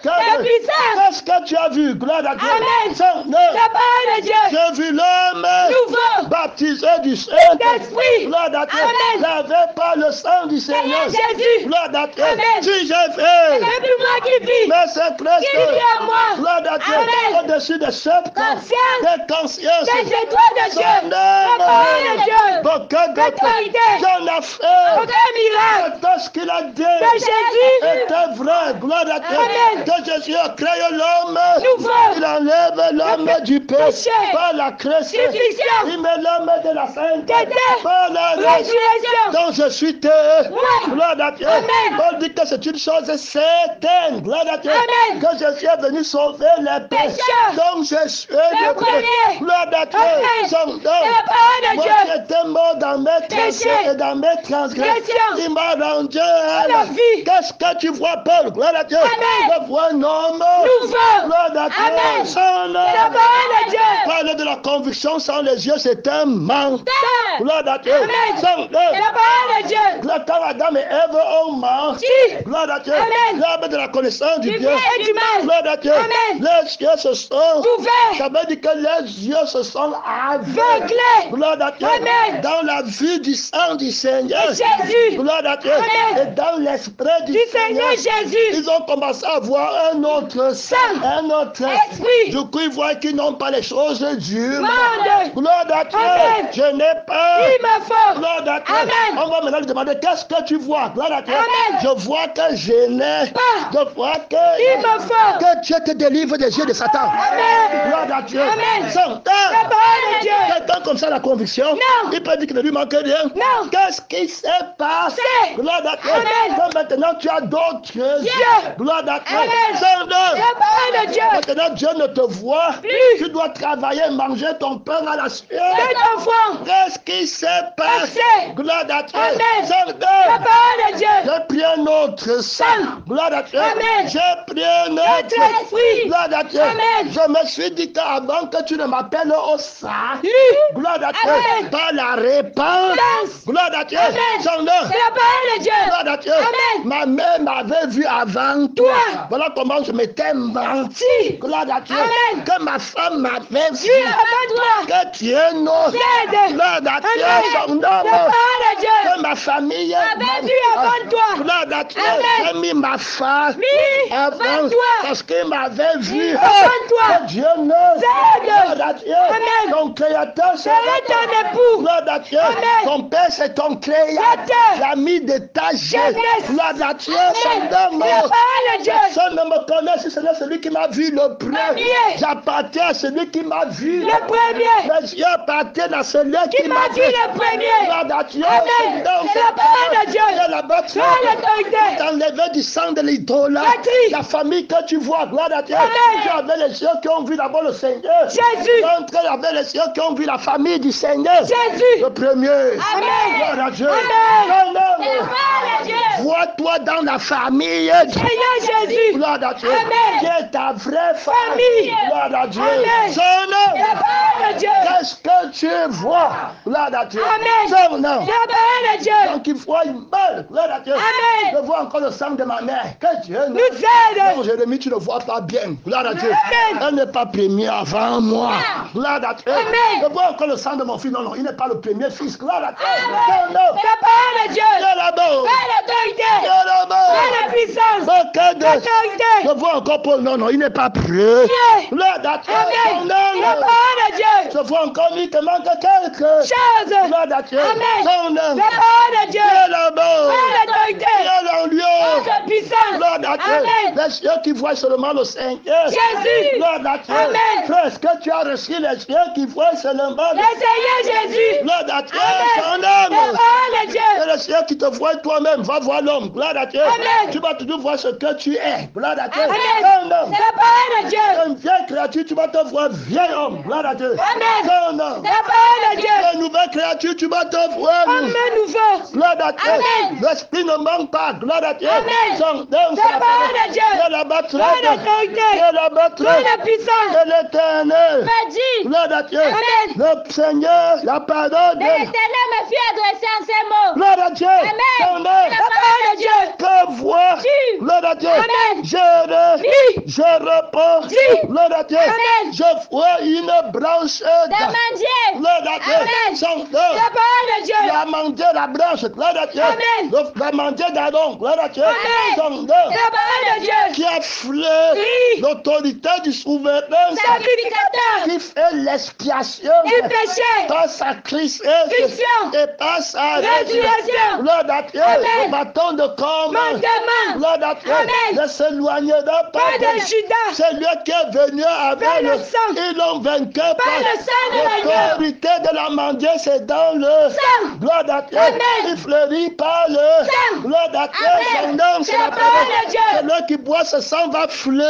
La puissance. Qu'est-ce que tu as vu? Gloire à Dieu. Amen. Son âme. La parole de Dieu. J'ai vu l'homme Nouveau. baptisé du Saint-Esprit. D'esprit. Gloire à Dieu. Amen. Lavé par le sang du Seigneur. Seigneur Jésus. Gloire à Dieu. Amen. Si j'ai Ce fait. n'est plus moi qui vis. Mais c'est Christ. Qui vit en moi. Gloire à Dieu. Amen. Au-dessus de cette Conscience. des consciences. Des étoiles de Dieu. La parole de Dieu. Beaucoup d'autres. L'autorité. J'en ai fait. Aucun miracle. Tout ce qu'il a dit De Jésus. était vrai. Gloire à Dieu. Amen. Que Jésus a créé l'homme. Nouveau. Il enlève l'homme du péché péché. par la Christ. Crucifixion. Il met l'homme de la sainteté Tété. par la Résurrection. donc je suis tes. Ouais. Gloire à Dieu. Amen. Paul dit que c'est une chose certaine. Gloire à Dieu. Amen. Que Jésus est venu sauver les pécheurs. Pécheurs. Donc je suis Le premier. Gloire à Dieu. Amen. Son C'est la parole de moi Dieu. qui étais mort dans mes péchés Péché. et dans mes transgressions. Transgressions. Il m'a rendu la vie. Qu'est-ce que tu vois, Paul? Gloire à Dieu. Amen. Je vois un homme. Nouveau. Gloire à Dieu. Amen. Son C'est la parole de Dieu. Parler de la conviction sans les yeux, c'est un mensonge. Gloire à Dieu. Amen. Son C'est la parole de Dieu. quand Adam et Ève ont menti, Si. gloire à Dieu, Amen. l'arbre de la connaissance du Du bien, bien et du mal. gloire à Dieu, Amen. les yeux se sont Ouverts. ça veut dire que les yeux se sont aveugles, Aveuglés. gloire à Dieu, Amen. dans la vue du sang du Seigneur, Jésus. gloire à Dieu, Amen. et dans l'esprit du Du Seigneur Jésus. ils ont commencé à voir un autre sang, un autre Esprit. Du coup, ils voient qu'ils n'ont pas les choses du Monde. gloire à Dieu, Amen. je n'ai pas. Il me faut. Gloire à Dieu. Amen. On va maintenant lui demander qu'est-ce que tu vois. Gloire à Dieu. Amen. Je vois que je n'ai Pas. Je vois que Il me faut. que Dieu te délivre des yeux de Satan. Amen. Gloire à Dieu. Amen. Satan. La parole de Dieu. Quelqu'un comme ça, la conviction. Non. Il peut dire qu'il ne lui manque rien. Non. Qu'est-ce qui s'est passé? C'est. Gloire à Dieu. Amen. Que maintenant tu as d'autres yeux. Gloire à Dieu. Amen. Satan. La parole de Dieu. Maintenant Dieu ne te voit Plus. Tu dois travailler, manger ton pain à la sueur. Cet enfant. Qu'est-ce qui s'est passé? Passé. Gloire à Dieu. Amen. Satan. La parole de Dieu. J'ai pris un autre sang. Gloire à Dieu. Amen. J'ai pris un Notre autre. esprit. Gloire à Dieu. Amen. Je me suis dit qu'avant que tu ne m'appelles au salut, gloire à Dieu, Amen. par la repentance, gloire à Dieu, Amen. son nom, C'est la parole de Dieu. gloire à Dieu, Amen. ma mère m'avait vu avant toi. Toi. Voilà comment je m'étais menti. Gloire à Dieu. Amen. Que ma femme m'avait vu. avant toi. Que tu es non. Gloire à Dieu, son nom. Que ma famille avant toi. Gloire à Dieu, j'ai mis ma femme avant toi. parce qu'il m'avait vu. Avant toi. Que Dieu non. Gloire à Dieu, ton créateur c'est ton époux. Gloire à Dieu, ton père c'est ton créateur. L'ami de ta jeunesse. Gloire à Dieu, son nom. Personne ne me connaît si ce n'est celui qui m'a vu le premier. J'appartiens à celui qui m'a vu le premier. Mes yeux appartiennent à celui qui m'a vu le premier. Gloire à Dieu. Amen. C'est la parole de Dieu. Tu as enlevé du sang de l'idole. La famille que tu vois, gloire à Dieu. Tu avais les yeux qui ont vu d'abord le Seigneur. Jésus. Tu avais les yeux qui ont vu la famille du Seigneur. Jésus. Le premier. Amen. Gloire à Dieu. Amen. Vois-toi dans la famille. Seigneur Jésus. Gloire à Dieu. Amen. Qui est ta vraie famille. Gloire à Dieu. Amen. Son nom. La parole de Dieu. Qu'est-ce que tu vois? Gloire à Dieu. Amen. Son nom. La parole de Dieu. Donc il faut une balle. Gloire à Dieu. Amen. Je vois encore le sang de ma mère. Que Dieu nous aide. Non, Jérémie, tu ne vois pas bien. Gloire à Dieu. Amen. Elle n'est pas première avant moi. Gloire à Dieu. Amen. Je vois encore le sang de mon fils. Non, non, il n'est pas le premier fils. Gloire à Dieu. Amen. La parole de Dieu. Là-bas. L'autorité. Là-bas. La puissance. L'autorité. Je vois encore Paul. Non, non, il n'est pas prêt. Gloire à Dieu. Amen. La parole de Dieu. Je vois encore lui qui manque quelque chose. Gloire à Dieu. Amen. La parole de Dieu. Là-bas. L'autorité. En lieu. La puissance. Gloire à Dieu. Amen. Les yeux qui voient seulement le Seigneur. Jésus. Gloire à Dieu. Amen. Frère, est-ce que tu as reçu les yeux qui voient seulement le Seigneur Jésus. Gloire à Dieu. Son Amen. homme. La parole de Dieu. Et les yeux qui te voient toi-même, va voir l'homme. Gloire à Dieu. Amen. Tu vas toujours voir ce que tu es. Gloire à Dieu. Amen. Son homme. La parole de Dieu. Une vieille créature, tu vas te voir vieil homme. Gloire à Dieu. Amen. Son homme. La parole de Dieu. Une nouvelle créature, tu vas te voir. Amen. Nouveau. Gloire à Dieu. Amen. L'esprit ne manque pas. Gloire à Dieu. Amen. Son homme. La parole de Dieu. Et la batterie. L'autorité. Et la batterie. La puissance. Et l'éternel. Dit. Gloire à Dieu. Amen. Le Seigneur, la parole de l'Éternel me fit adresser en ces mots. Gloire à Dieu. Amen. Son homme. La parole de Dieu. Que vois. Tu. Gloire à Dieu. Amen. Je réponds. Dis. Gloire à Dieu. Amen. Je vois une branche d'amandier. Gloire à Dieu. Amen. Son homme. La parole de Dieu. L'amandier, la branche. Gloire à Dieu. Amen. L'amandier d'Aaron. Gloire à Dieu. Amen. Son homme. La parole de Dieu. Qui a fleur l'autorité du souverain. Sacrificateur. Qui fait l'expiation Du péché. par sa Christ et par sa résurrection. Gloire à Dieu. Amen. Le bâton de corps. Mandement. Gloire à Dieu. Amen. Ne s'éloignera pas Pas de Judas. C'est lui qui est venu avec Par le sang. Ils l'ont vaincu Par le sang de l'agneau. l'autorité de la mendier, c'est dans le sang. Gloire à Dieu. Amen. Il fleurit par le sang. Gloire à Dieu. Amen. Son nom, C'est la parole de Dieu. Celui qui boit ce sang va fleurir.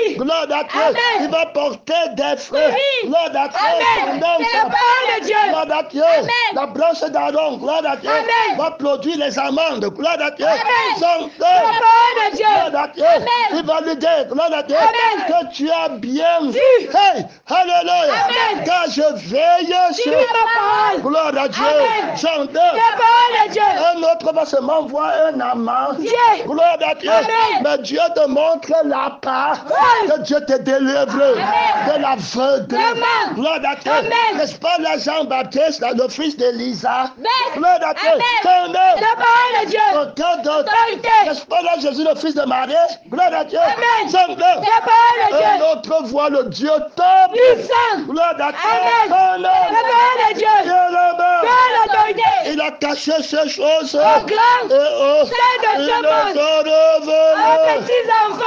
Oui. Gloire à Dieu. Amen. Il va porter des fruits. Oui. Gloire à Dieu. Son Amen. nom, C'est la parole de Dieu. Gloire à Dieu. Amen. La branche d'Aaron, gloire à Dieu, Amen. va produire les amandes. Gloire à Dieu. Amen. Son nom, La parole de Dieu. gloire à Dieu. Amen. Il va lui dire, gloire à Dieu, Amen. que tu as bien vu. Hey, alléluia. Amen. Car je veille sur Dis ma parole. gloire à Dieu. Amen. Son nom. La parole de Dieu. Un autre va seulement voir un amant. Dieu. Gloire à Dieu. Amen. Mais Dieu te montre la part Oui. que Dieu te délivre de l'aveugle. Amen. Gloire à Dieu. Amen. N'est-ce pas la Jean-Baptiste, le fils d'Élisa? Amen. Gloire à Dieu. Amen. Son nom. La parole de Dieu. Aucun d'autre. Autorité. N'est-ce pas là Jésus, le fils de Marie? Gloire à Dieu. Amen. Son nom. La parole de Un Dieu. autre voit le Dieu top. Puissant. Gloire à Dieu. Amen. Son nom. La parole de Dieu. Dieu là-bas. Par l'autorité. Il a caché ces choses. Au grand. Et au Celle de il ce monde. te Aux révèle. petits enfants.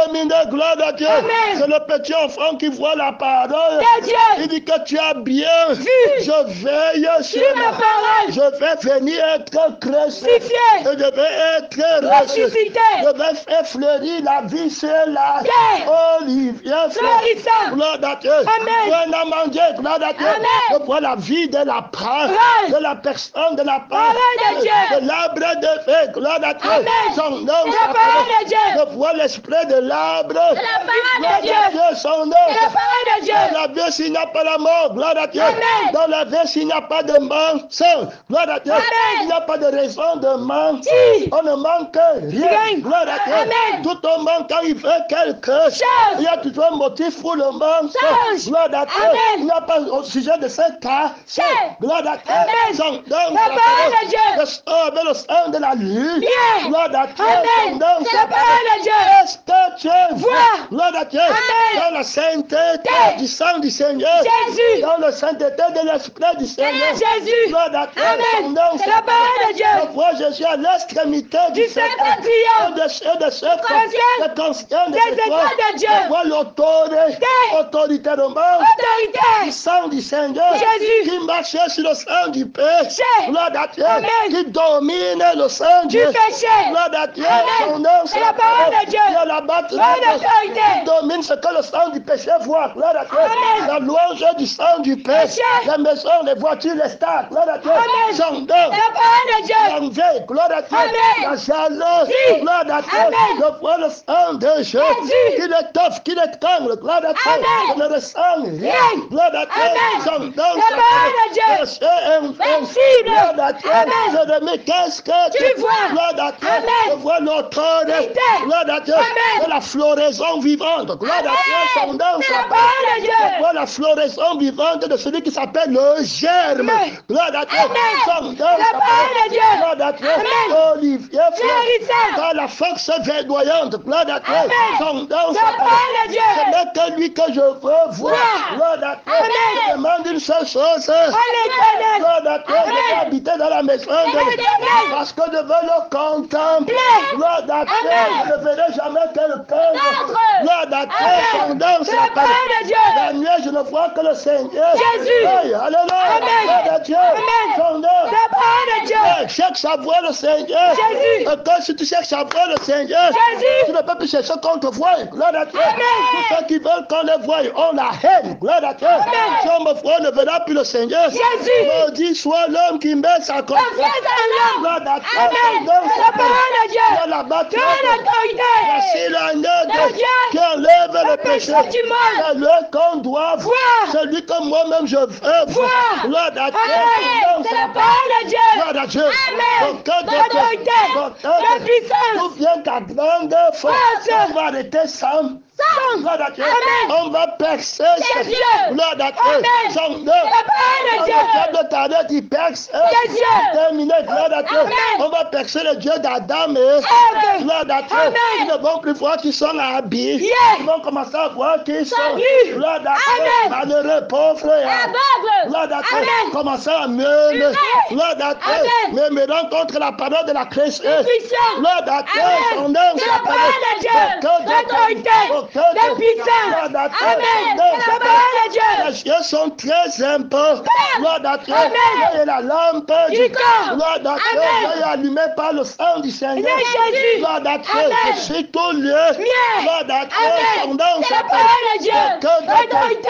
Oh, mine, gloire à Dieu. Amen. C'est le petit enfant qui voit la parole. De Dieu. Il dit que tu as bien Vu. Je veille sur Dis ma parole. Je vais venir être chrétien. Crucifié. Je vais être Ressuscité. Je vais faire fleurir la vie sur la Terre. Olivier. Florissant. Gloire à Dieu. Amen. Un amandier, gloire à Dieu. Amen. Je vois la vie de la parole. Parole. De la personne, de la Parole de Dieu. de l'arbre de feu. Gloire à Dieu. Amen. Son nom, La parole de Dieu. je vois l'esprit de l'arbre. La parole de Dieu. son nom. C'est la parole de Dieu. Dans la vie, s'il n'y a pas la mort, gloire à Dieu. Amen. Dans la vie, s'il n'y a pas de mensonge, gloire à Dieu. Amen. Il n'y a pas de raison de manque. Si. On ne manque rien. Rien. Gloire à Dieu. Amen. Tout on manque quand il fait quelque chose. Il y a toujours un motif pour le manque. Chose. Gloire à Dieu. Amen. Il n'y a pas au sujet de ce cas. Gloire à Dieu. Amen. Son La parole de Dieu. le sang de la lutte. Bien. Gloire à Dieu. Amen. C'est la parole de Dieu. Est-ce que tu vois? Gloire à Dieu. Amen. Dans la sainteté du sang du Seigneur. Jésus. Dans la sainteté de l'esprit du Seigneur. Jésus. Gloire à Dieu. Amen. C'est la parole de Dieu. Je vois Jésus à l'extrémité du septentrion. de ce Conscient. conscient de Des étoiles de Dieu. Je vois l'autorité romane Autorité. du sang du Seigneur Jésus. qui marchait sur le sang du péché. Gloire à Dieu. Amen. Qui domine le sang Du péché. Gloire à Dieu. Amen. Son nom, C'est la parole de Dieu. Il y a la bataille. L'autorité. Qui domine ce que le sang du péché voit. Gloire à Dieu. Amen. La louange du sang du péché. Les maisons, les voitures, les stades. Gloire à Dieu. Amen. Son nom. C'est la parole de Dieu. L'envie, gloire à Dieu. Amen. La jalousie, gloire à Dieu. Amen. Je vois le sang de Jésus qui l'étoffe, qui l'étrangle, gloire à Dieu. Amen. Je ne ressens rien. Gloire à Dieu. Amen. Son nom, La parole de Dieu. Invincible. gloire à Dieu. Amen. Je remets qu'est-ce que Tu vois. Gloire à Dieu. Amen. Je vois notre Vérité. gloire à Dieu. Amen. De la floraison vivante. Gloire à Dieu. Son nom, C'est la parole de Dieu. je vois la floraison vivante de celui qui s'appelle le germe. Amen. Gloire à Dieu. Amen. Son nom, La parole de Dieu. gloire à Dieu. Amen. Olivier, Florissant. dans la force verdoyante, gloire à Dieu. Amen. Son nom, La parole de Dieu. ce n'est que lui que je veux voir. Voir. Gloire à Dieu. Amen. Je demande une seule chose. L'éternel. Gloire à Dieu. Je veux Amen. habiter dans la maison de L'éternel. parce que je veux le contempler. Gloire à Dieu. Amen. Je ne verrai jamais quelqu'un. Notre. Gloire à Dieu. Son Amen. nom, C'est la parole de Dieu. la nuit, je ne vois que le Seigneur. Jésus. Hey, alléluia. Amen. Gloire à Dieu. Amen. Son nom. C'est la parole de Dieu. Hey, cherche à voir le Seigneur. Jésus. Et quand si tu cherches à voir le Seigneur, Jésus. tu ne peux plus chercher qu'on te voie. Gloire à Dieu. Amen. Tous ceux qui veulent qu'on les voie ont la haine. Gloire à Dieu. Amen. Si on me voit, on ne verra plus le Seigneur. Jésus. Maudit soit l'homme qui met sa confiance. Gloire à Dieu. Amen. C'est la parole de Dieu. Dans la Tu bataille. as l'autorité. Voici l'agneau De Dieu. qui enlève le péché péché. du monde. C'est lui qu'on doit voir. Voir. Celui que moi-même je veux Voir. Gloire à Dieu. Amen. C'est la parole de Dieu. Gloire à Dieu. Amen. Donc, que Dieu L'autorité. La puissance. D'où vient ta grande force? Force. On va arrêter sans. Gloire à Dieu. Amen. On va percer. Jésus. Gloire à Dieu. Amen. Son La parole de Dieu. le diable t'arrête, il perce. Jésus. Terminé. Gloire à Dieu. Amen. On va percer le Dieu d'Adam et Amen. gloire à Dieu. Amen. Ils ne vont plus voir qu'ils sont habillés. Yes. Ils vont commencer à voir qu'ils sont nus. gloire à Dieu. Amen. Malheureux, pauvres. Aveugle. Gloire à Dieu. Amen. Commencer à mener. Amen. Gloire à Dieu. Amen. Mais rencontre la parole de la création. Puissant. Gloire à Dieu. Amen. Son nom, C'est la parole de Dieu. L'autorité. La puissance. Amen. C'est la parole de Dieu. Les yeux sont très importants. Gloire à Dieu. Amen. Et la lampe Du corps. Gloire à Dieu. Amen. Elle est allumée par le sang du Seigneur. De Jésus. Gloire à Dieu. Amen. C'est sur tout lieu. Bien. Gloire à Dieu. Amen. Son nom, C'est la parole de Dieu. L'autorité.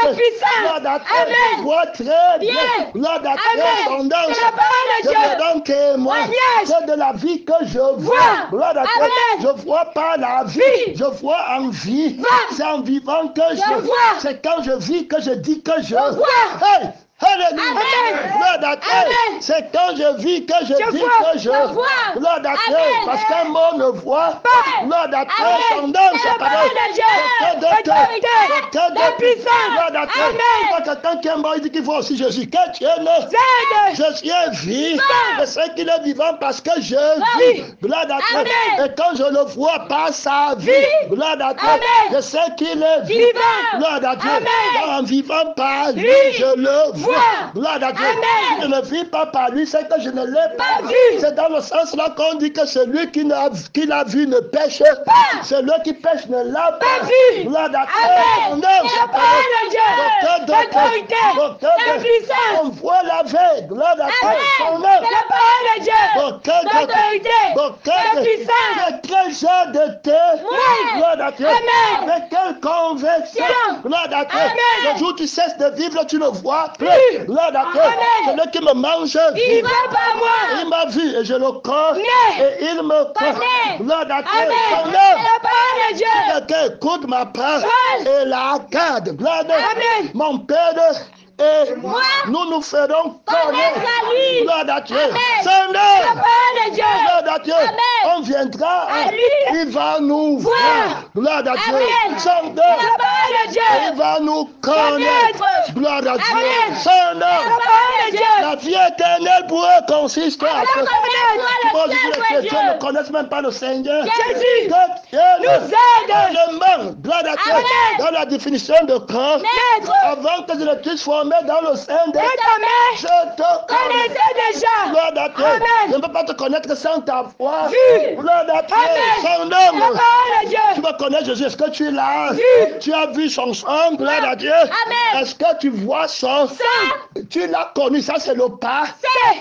La puissance. Gloire à Dieu. Amen. Je vois très bien. Bien. Gloire à Dieu. Amen. Son nom, C'est la parole de je Dieu. me donne témoin. Yes. C'est de la vie que je vois. Vois. Gloire à Dieu. Amen. Je vois pas la vie. Vie. Je vois en vie. Vois. C'est en vivant que je Je vois. C'est quand je vis que je dis que je vois. Hey! Alléluia. Amen. Gloire à Dieu. Amen. C'est quand je vis que je dis vois. que je Je vois. Gloire à Dieu. Amen. Parce qu'un mot ne voit Pas. Gloire à Dieu. Amen. Son nom, C'est la c'est parole de Dieu. L'autorité. La puissance. Gloire à Dieu. Amen. Quand quelqu'un qui est mort, il dit qu'il faut aussi Jésus. Que tu es né. Zède. Je suis vivant. Vivant. Je sais qu'il est vivant parce que je Oui. vis. Gloire à Dieu. Amen. Et quand je le vois par sa vie, Vie. gloire à Dieu, Amen. je sais qu'il est Vivant. Gloire à Dieu. Amen. En vivant par lui, Oui. je le vois. Vois. Gloire à Dieu. Amen. Si je ne vis pas par lui, c'est que je ne l'ai pas Pas vu. vu. C'est dans le sens là qu'on dit que celui qui l'a vu ne pêche pas. Celui qui pêche ne l'a pas vu. Gloire à Dieu. Amen. C'est la parole de Dieu. L'autorité. La puissance. On voit la veille. Gloire à Dieu. Amen. Son nom. C'est la parole de Dieu. L'autorité. La puissance. C'est quel genre de thé? Oui. Gloire à Dieu. Amen. Avec quelle conviction? Tiens. Gloire à Dieu. Amen. Le jour où tu cesses de vivre, tu ne vois plus. Dieu. Gloire à Dieu. Celui qui me mange, il va par moi. il m'a vu et je le connais. Et il me connaît. Gloire à Dieu. Amen. La parole de Dieu. Quelqu'un écoute ma parole et la garde. Gloire à Dieu. Mon Père et moi, nous ferons connaître. Gloire à Dieu. La parole de Dieu. Gloire à Dieu. On viendra. Il va nous voir. Gloire à Dieu. Son nom. La parole de Dieu. Il va nous connaître. Gloire à Dieu. Son nom. La parole de Dieu. La vie éternelle pour eux consiste à ce que Dieu ne connaisse même pas le Seigneur. Jésus que Dieu nous aide. Le monde, gloire à Dieu, dans la définition de corps, avant que je ne puisse former dans le sein de je te connaissais déjà. Gloire à Dieu. Amen. Je ne peux pas te connaître sans ta foi. Vu. Gloire à Dieu. Son La nom. parole de Dieu. Tu vas connaître Jésus. Est-ce que tu l'as? Vu. Tu as vu son sang? Gloire à Dieu. Amen. Est-ce que tu vois son sang? Tu l'as connu. Ça, c'est le pas.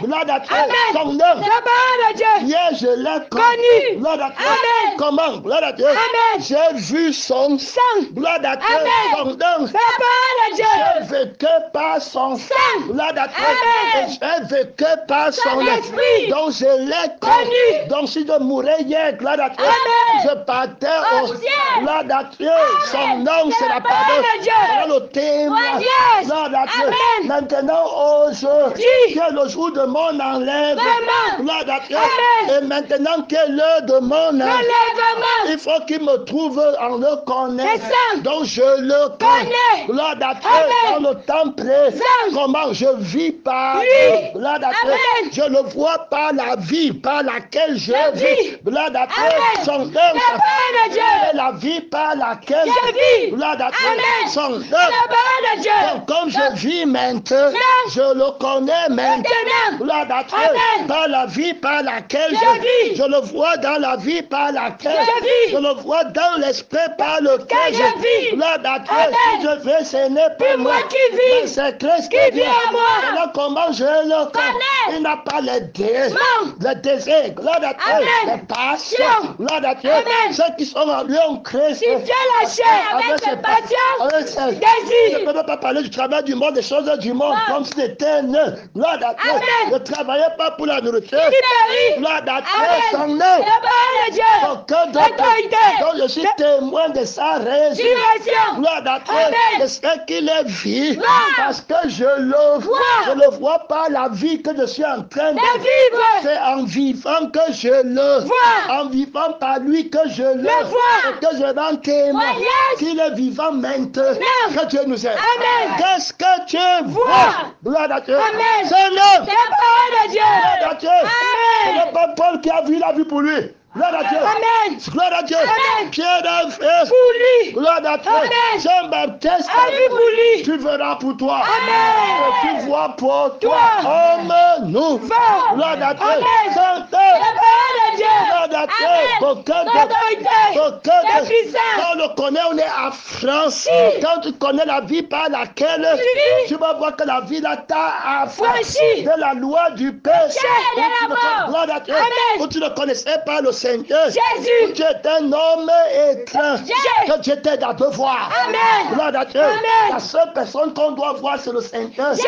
Gloire à Dieu. Amen. Son nom. La parole de Dieu. Hier, je l'ai Connu. Gloire à Dieu. Amen. Comment? Gloire à Dieu. Amen. J'ai vu son sang. Gloire à Dieu. Amen. Son nom. La parole de Dieu. J'ai vécu par son sang. Gloire à Dieu. Amen. Et j'ai vécu par son esprit. Donc je l'ai connu. Donc si je mourais hier, gloire à Dieu, Amen. je partais Au ciel. Gloire à Dieu. Son nom, c'est la parole parole. de Dieu. Voilà le thème. Yes. Gloire à Dieu. Amen. Maintenant, aujourd'hui, Oui. que le jour de mon enlèvement. Vraiment. Gloire à Dieu. Amen. Et maintenant, que l'heure de mon enlèvement. Enlèvement. Il faut qu'il me trouve en le connaissant. C'est ça. Donc je le connais. Connais. Gloire à Dieu. Amen. Dans le temps présent. Ça. Comment je vis par Oui. Gloire à Dieu. Amen. Je le vois par la vie par laquelle je vis. Gloire à Dieu. Amen. Son nom. La parole de Dieu. C'est la vie par laquelle Je vis. Gloire à Dieu. Amen. Son nom. La parole de Dieu. Donc, comme je vis maintenant, je le connais maintenant. Gloire à Dieu. Amen. Par la vie par laquelle Je vis. je le vois dans la vie par laquelle Je vis. je le vois dans l'esprit par lequel je vis. Gloire à Dieu. Amen. Si je vais, ce n'est pas Puis moi qui vis. mais c'est Christ Qui vit en moi. Maintenant, comment je le Connais. connais? Il n'a pas le désir. Non. Le désir. Gloire à Dieu. Amen. Les passions. Non. Gloire à Dieu. Amen. Ceux qui sont en lui en Christ. Si Dieu la chair avec ses passions, avec ses désir. Je ne peux pas parler du travail du monde, des choses du monde, Non. comme si c'était neuf. Gloire à Dieu. Amen. Ne travaillez pas pour la nourriture. qui périt. Gloire à Dieu. Amen. Son nom. La parole de Dieu. Aucun d'autre. Autorité. Donc je suis témoin de sa résurrection. Direction. Gloire à Dieu. Amen. De ce qu'il est vie. Wow. Parce que je le vois. Wow. Je le vois par la vie que je suis en train de De vivre. C'est en vivant que je le Vois. En vivant par lui que je le vois. Et que je rends témoin. Vois, yes. Qu'il est vivant maintenant. Non. Que Dieu nous aide. Amen. Qu'est-ce que tu vois? Gloire à Dieu. Amen. C'est l'homme. C'est la parole de Dieu. Gloire à Dieu. Ce Amen. n'est pas Paul qui a vu la vie pour lui. Gloire à Dieu. Amen. Gloire à Dieu. Amen. Pierre a fait. Pour lui. Gloire à Dieu. Amen. Jean-Baptiste. A vu pour lui. Tu verras pour toi. Amen. Et tu vois pour toi. Toi. Homme nous. Va. Gloire à Dieu. Amen. Sainte. La parole de Dieu. Gloire à Dieu. Amen. Aucun L'autorité. La puissance. Quand on le connaît, on est à France. Si. Quand tu connais la vie par laquelle Oui. tu vas voir que la vie là t'a Franchi. de la loi du péché. de la mort. Gloire à Dieu. Amen. Où tu ne connaissais pas le Seigneur. Jésus. Où tu étais un homme étrange. Jésus. Que Dieu t'aide à te voir. Amen. Gloire à Dieu. Amen. La seule personne qu'on doit voir, c'est le Seigneur. Jésus.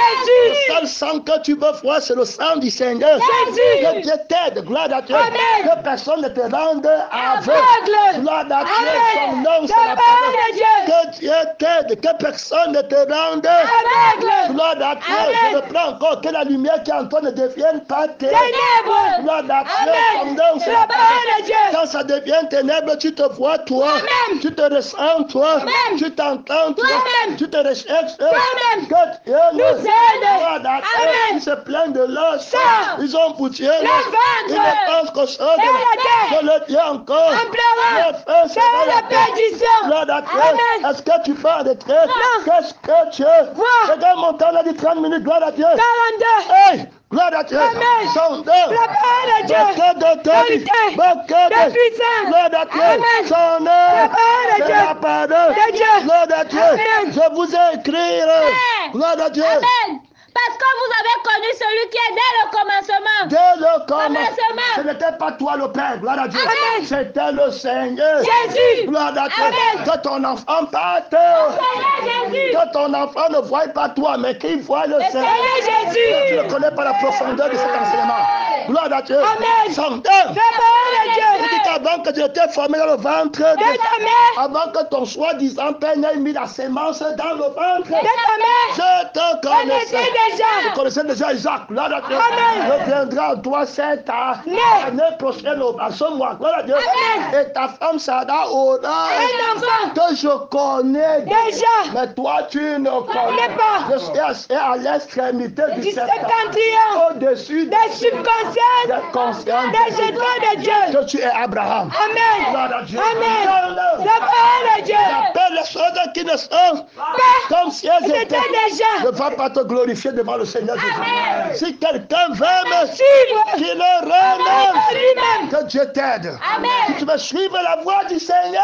Le seul sang que tu veux voir, c'est le sang du Seigneur. Jésus. Que Dieu t'aide. Gloire à Dieu. Amen. Que personne ne te rende aveugle. Aveugle. Gloire à Dieu. Son Amen. nom, c'est La la parole parole. de Dieu. Que Dieu t'aide. Que personne ne te rende Aveugle. Gloire à Dieu. Amen. Je reprends encore que la lumière qui est en toi ne devienne pas ténèbres. Ténèbres. Gloire à Dieu. Son Amen. nom, c'est La parole de Dieu. Quand ça devient ténèbres, tu te vois toi. Toi-même. Tu te ressens toi. Toi-même. Tu t'entends toi. Toi-même. Tu te recherches. Toi-même. Que Dieu Nous aide. Gloire à Dieu. Amen. Ils se plaignent de leur sang. Ça. Ils ont pour Dieu. ventre. Ils ne pensent qu'aux choses Et la terre. Je le dis encore. En pleurant. Leur fin sera C'est la perdition. Gloire à Dieu. Amen. Est-ce que tu pars de retraite? Non. Qu'est-ce que tu Vois. Regarde mon temps, on a dit 30 minutes. Gloire à Dieu. 42. Hey! Gloire à Dieu. Amen. Son nom. La parole de Dieu. Beaucoup d'autorité. Autorité. Beaucoup La de puissance. Gloire à Dieu. Amen. Son nom. La parole de C'est Dieu. la parole De Dieu. Gloire à Dieu. Amen. Je vous ai écrit. Gloire à Dieu. Amen. Parce que vous avez connu celui qui est dès le commencement. Dès le commencement, Commencement. ce n'était pas toi le Père, gloire à Dieu. Amen. C'était le Seigneur. Jésus. Gloire à Dieu. Amen. Que ton enfant parte. Jésus. Que ton enfant ne voie pas toi, mais qu'il voie le Seigneur. Jésus. Tu ne connais pas la profondeur de cet enseignement. Gloire à Dieu. Amen. Son La parole de Dieu. il dit qu'avant que tu étais formé dans le ventre, De ta mère. avant que ton soi-disant père n'ait mis la sémence dans le ventre, De ta mère. je te connaissais. déjà. Je connaissais déjà Isaac. Gloire à Dieu. Amen. Reviendra en toi cette année prochaine à ce mois. Gloire à Dieu. Amen. Et ta femme Sada aura Un enfant. que je connais Déjà. mais toi tu ne connais pas. Je suis à l'extrémité du Du septentrion, septentrion. au-dessus Des subconsciences. des consciences Des étoiles de Dieu. que tu es Abraham. Amen. Gloire à Dieu. Amen. La parole de Dieu. J'appelle les choses qui ne sont comme si elles C'était étaient. déjà. Ne va pas te glorifier devant le Seigneur Jésus. Si quelqu'un veut me Suivre. qu'il le relève, Lui-même. que Dieu t'aide. Amen. Si tu veux suivre la voie du Seigneur,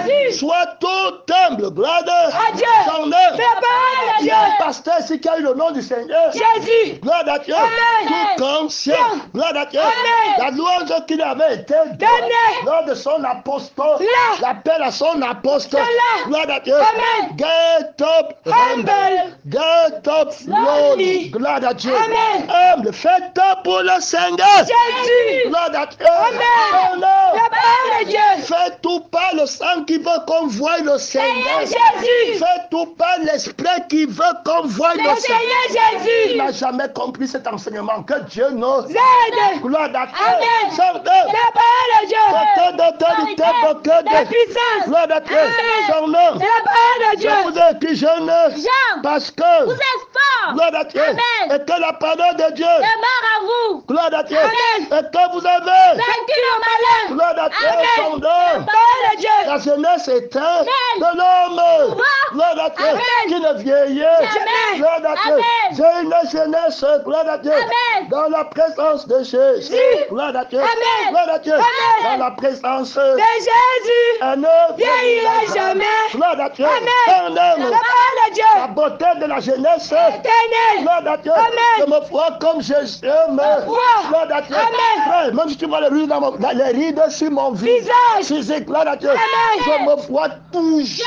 Jésus. sois tout humble. Gloire À Dieu. son œuvre. La parole de Il y a un Dieu. pasteur ici qui a eu le nom du Seigneur. Jésus. Gloire à Dieu. Amen. Tout conscient. Gloire à Dieu. Amen. La louange qu'il avait été Donnée. lors de son apostole. Là. L'appel à son apostole. Là. Gloire à Dieu. Amen. Get up humble. Humble. Get up lowly. Lowly. Gloire à Dieu. Amen. Humble. Fais tout pour le Seigneur. Jésus. Gloire à Dieu. Amen. Oh non. La parole de Dieu. Fais tout pas le sang qui veut qu'on voie le Seigneur. Jésus. Fais tout pas l'esprit qui veut qu'on voie le Le Seigneur. Seigneur Il Jésus. n'a jamais compris cet enseignement. Que Dieu nous Aide. gloire à Dieu. Amen. Sors de La parole de Dieu. aucun d'autorité, aucun La de puissance. gloire à Dieu. Amen. Son nom. La parole de Je Dieu. vous ai écrit jeune Jean. parce que Vous êtes fort. gloire à Dieu. Amen. Et que la parole de Dieu, Demeure à vous. gloire à Dieu. Amen. Et que vous avez Vaincu le malin. gloire à Dieu. Amen. Son La nom. parole de Dieu. La jeunesse est un Amen. de l'homme. Gloire à Dieu. Amen. Qui ne vieillit. Jamais. Gloire à Dieu. Amen. J'ai une jeunesse. Gloire à Dieu. Amen. Dans la présence de Jésus. Oui. Gloire à Dieu. Amen. Gloire à Dieu. Amen. Dans la présence De Jésus. un homme. Vieillira jamais. Gloire à Dieu. Amen. Un La homme. parole de Dieu. La beauté de la jeunesse. Éternel. Gloire à Dieu. Amen. Je me vois comme Jésus me. Vois. Gloire à Dieu. Amen. Frère, même si tu vois les rides, les rides sur mon visage. Visage. Physique, gloire à Dieu. Amen. Je me vois touché.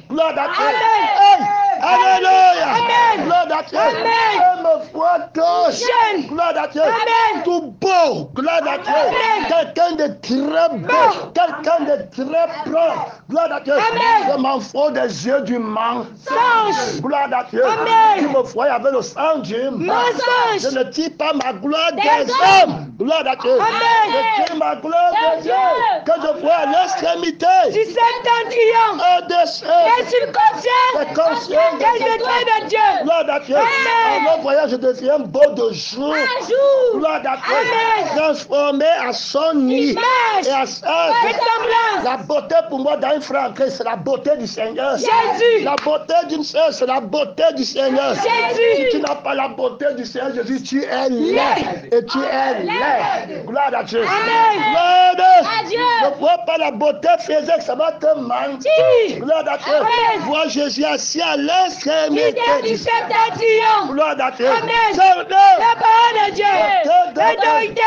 Gloire à Dieu. Amen. Hey. Alléluia. Amen. Gloire à Dieu. Amen. Je me vois touché. Jeune. Gloire à Dieu. Amen. Tout beau. Gloire à Dieu. Amen. Quelqu'un de très beau. Quelqu'un de très propre. Gloire à Dieu. Amen. Je m'en fous des yeux du Mensonge. Gloire à Dieu. Amen. Tu me vois avec le sang du Mensonge. Je ne tire pas ma gloire des Des hommes. Gloire à Dieu. Amen. Je tire ma gloire de De Dieu. Dieu. Que je vois à l'extrémité. Du septentrion. Au-dessus. Des subconscients. Des conscients. Des étoiles de Dieu. Gloire à Dieu. Amen. En le voyant, je deviens beau de jour. Un jour. Gloire à Dieu. Amen. Transformé à son nid. Image. Et à sa Ressemblance. la beauté pour moi d'un frère en Christ, c'est la beauté du Seigneur. Jésus. La beauté d'une sœur, c'est la beauté du Seigneur. Jésus. Si tu n'as pas la beauté du Seigneur Jésus, tu es laid. Et tu es laid. Gloire à Dieu. Amen. Gloire À Dieu. ne vois pas la beauté physique, ça va te mentir. Si. Gloire à Dieu. Amen. Vois Jésus assis à l'extrémité Fidèle du septentrion. Gloire à Dieu. Amen. Son nom. La parole de Dieu. L'autorité.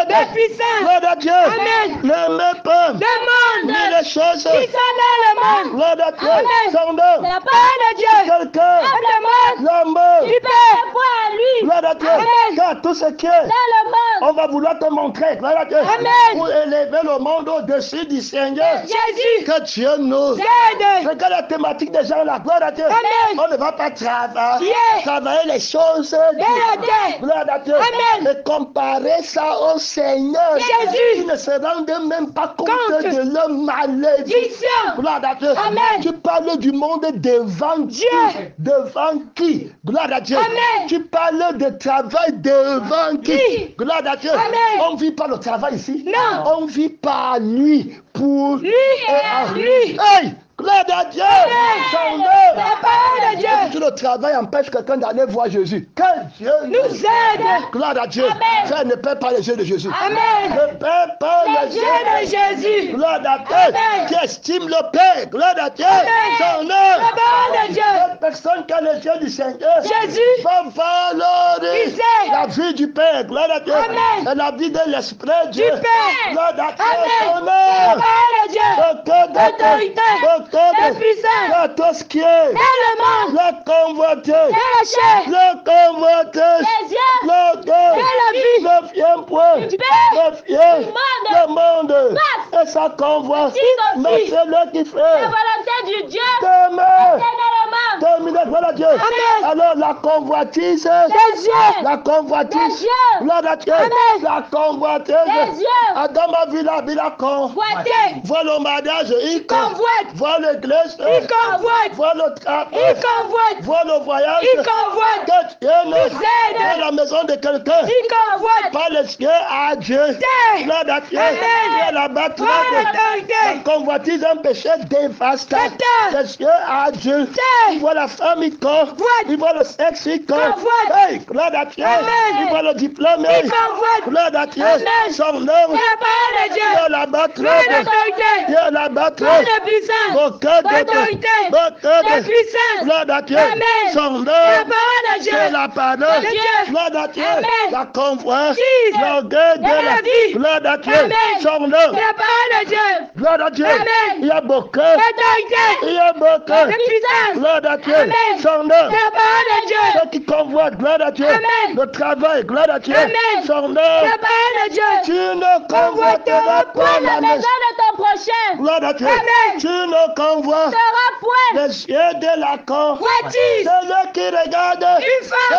La puissance. Gloire à Dieu. Amen. Ne mets pas Le monde. ni les choses. Qui sont dans le monde. Gloire à Dieu. Amen. Son nom. La parole de Dieu. Quelqu'un. Le monde. L'amour. Du Père. Foi à lui. Gloire à Dieu. Amen. Car tout ce qui est, Dans le monde. on va vouloir te montrer. Gloire à Dieu. Amen. Pour élever le monde au-dessus du Seigneur. Jésus. Que Dieu nous Aide. regarde la thématique des gens là. Gloire à Dieu. Amen. On ne va pas travailler. Yeah. Travailler les choses. la terre. Gloire à Dieu. Amen. Et comparer ça au Seigneur. Jésus. Qui ne se rendent même pas compte Compte. de leur malédiction. Vision. Gloire à Dieu. Amen. Tu parles du monde devant Dieu. qui? Devant qui? Gloire à Dieu. Amen. Tu parles de travail devant qui? Qui? Gloire à Dieu. Amen. On ne vit pas le travail ici. Non. On vit par lui. Pour Lui et à lui. Hey! Gloire à Dieu. Amen. Son nom. La parole de Dieu. Si le travail empêche quelqu'un d'aller voir Jésus, que Dieu Nous aide. Gloire à Dieu. Amen. Frère, ne perds pas les yeux de Jésus. Amen. Ne perds pas Les yeux de Jésus. Gloire à Dieu. Amen. Qui estime le Père. Gloire à Dieu. Amen. Son nom. La parole de Dieu. Ne personne qui a les yeux du Seigneur Jésus va valoriser disait la vie du Père. Gloire à Dieu. Amen. Et la vie de l'Esprit de Dieu. Père. Gloire à Dieu. Amen. Son nom. Parole de Dieu. Autorité. La puissance. Tout ce qui est. Dans le monde. La convoitise. Dans la chair. La convoitise. Les yeux. Le Dans la vie. neuvième point. Du Père. Neuvième. Du monde. Le monde. Passe. Et sa convoitise. Petit Mais aussi. c'est le qui fait. La volonté du Dieu. Demain. Éternellement. Terminé. Gloire à Dieu. Amen. Alors la convoitise. Les yeux. La convoitise. Les yeux. Gloire à Dieu. Amen. La convoitise. Les yeux. Adam a vu la con. Convoité. Voit le mariage. Il Convoite. voit l'église. Il convoite. Voit le travail. Il convoite. Voit le voyage. Il convoite. Que Dieu Il aide. dans la maison de quelqu'un. Il convoite. Par les yeux à Dieu. Terre. Gloire à Dieu. Amen. Dieu là-bas. Par l'autorité. La convoitise un péché dévastateur. Terre. Les yeux à Dieu. Terre. Il voit la femme, il convoite. Il voit le sexe, il convoite. Hey, gloire à Dieu. Amen. Il voit le diplôme. Il convoite. Gloire à Dieu. Amen. Son nom. La parole de Dieu. Dieu là-bas. Par l'autorité. Dieu là-bas. Par la puissance. L'autorité. La puissance. Gloire à Dieu. Amen. Son nom. La parole de Dieu. C'est la parole. De Dieu. Gloire à Dieu. Amen. La convoitise. Jesus. L'orgueil de La vie. Gloire à Dieu. Amen. Son nom. La parole de Dieu. Gloire à Dieu. Amen. Il y a beaucoup. L'autorité. Il y a beaucoup. La puissance. Gloire à Dieu. Amen. Son nom. La parole de Dieu. Ceux qui convoitent, gloire à Dieu. Amen. Le travail, gloire à Dieu. Amen. Son nom. La parole de Dieu. Tu ne convoiteras Pour pas la la maison maison. de ton prochain. Gloire à Dieu. Amen. Tu ne convoiteras Sera point. les yeux de la con. Voici. Celui qui regarde. Une femme.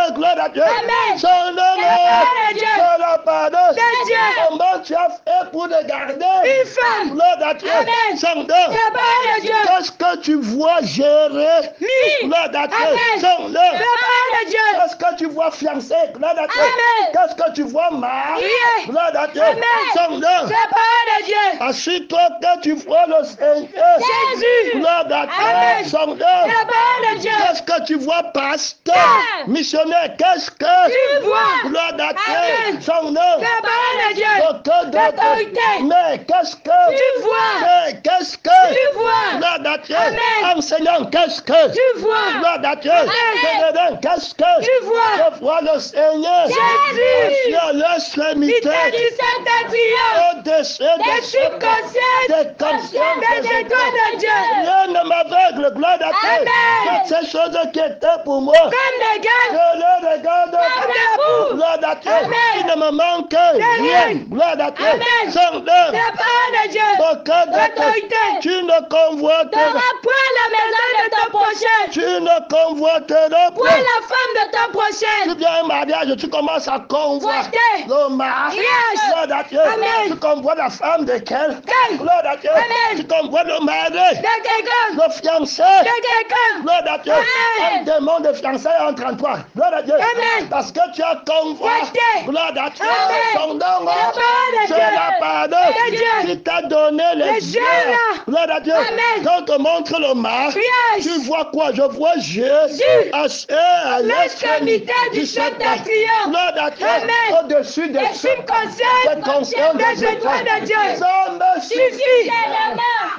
Oh, gloire à Dieu. Amen. Son nom La parole de Dieu. c'est la parole. De Dieu. Comment tu as fait pour regarder? Une femme. Gloire à Dieu. Amen. Son nom. La parole de Dieu. Qu'est-ce que tu vois gérer? Mi. Gloire à Dieu. Amen. Son nom. La parole de Dieu. Qu'est-ce que tu vois fiancé? Gloire à Dieu. Amen. Qu'est-ce que tu vois marié? Yeah. Gloire à Dieu. Amen. Son nom. La parole de Dieu. Assure-toi que tu vois le Seigneur. Jésus. Gloire à Dieu. Amen. Son nom. La parole de Dieu. Qu'est-ce que tu vois, pasteur? Yeah. Missionnaire, qu'est-ce que Tu vois. Gloire à Dieu. Amen. Son nom. La parole de Dieu. Docteur de L'autorité. Mais qu'est-ce que Tu vois. Mais qu'est-ce que Tu vois. Gloire à Dieu. Amen. Enseignant, qu'est-ce que Tu vois. Gloire à Dieu. Amen. Général, qu'est-ce que Tu vois. Je vois le Seigneur. Jésus. Sur l'extrémité. Cité du Saint-Adrien. Au-dessus Des subconsciences. des consciences Des étoiles de Dieu. Rien ne m'aveugle, gloire à Dieu. Amen. Toutes ces choses qui étaient pour moi. Comme des gars. Je les regarde. Comme des bouts. Gloire à Dieu. Amen. Il ne me manque rien. Gloire à Dieu. Amen. Son nom. La parole de Dieu. L'autorité. Tu ne convoiteras. T'auras point la maison de ton prochain. Tu ne convoiteras Point pas. la femme de ton Tu prochain. viens à un mariage, tu commences à convoiter le mari. Yes. Gloire à Dieu. Amen. Tu convoites la femme de quel? Quel? Gloire à Dieu. Amen. Tu convoites le mari. De quelqu'un. Le fiancé. De quelqu'un. Gloire à Dieu. Amen. Un démon de fiançailles entre en toi. Gloire à Dieu. Amen. Parce que tu as convoité. Voité. Gloire à Dieu. Amen. Son nom. La parole de C'est Dieu. la parole De Dieu. qui t'a donné les Les yeux. yeux, là. Gloire à Dieu. Amen. Quand on te montre le mari, Yes. tu vois quoi? Je vois Jésus assis à L'extrémité du Saint-Adrien. Gloire à Dieu. Amen. Au-dessus des Des subconsciences. Des étoiles de Dieu. Ça me Suffit.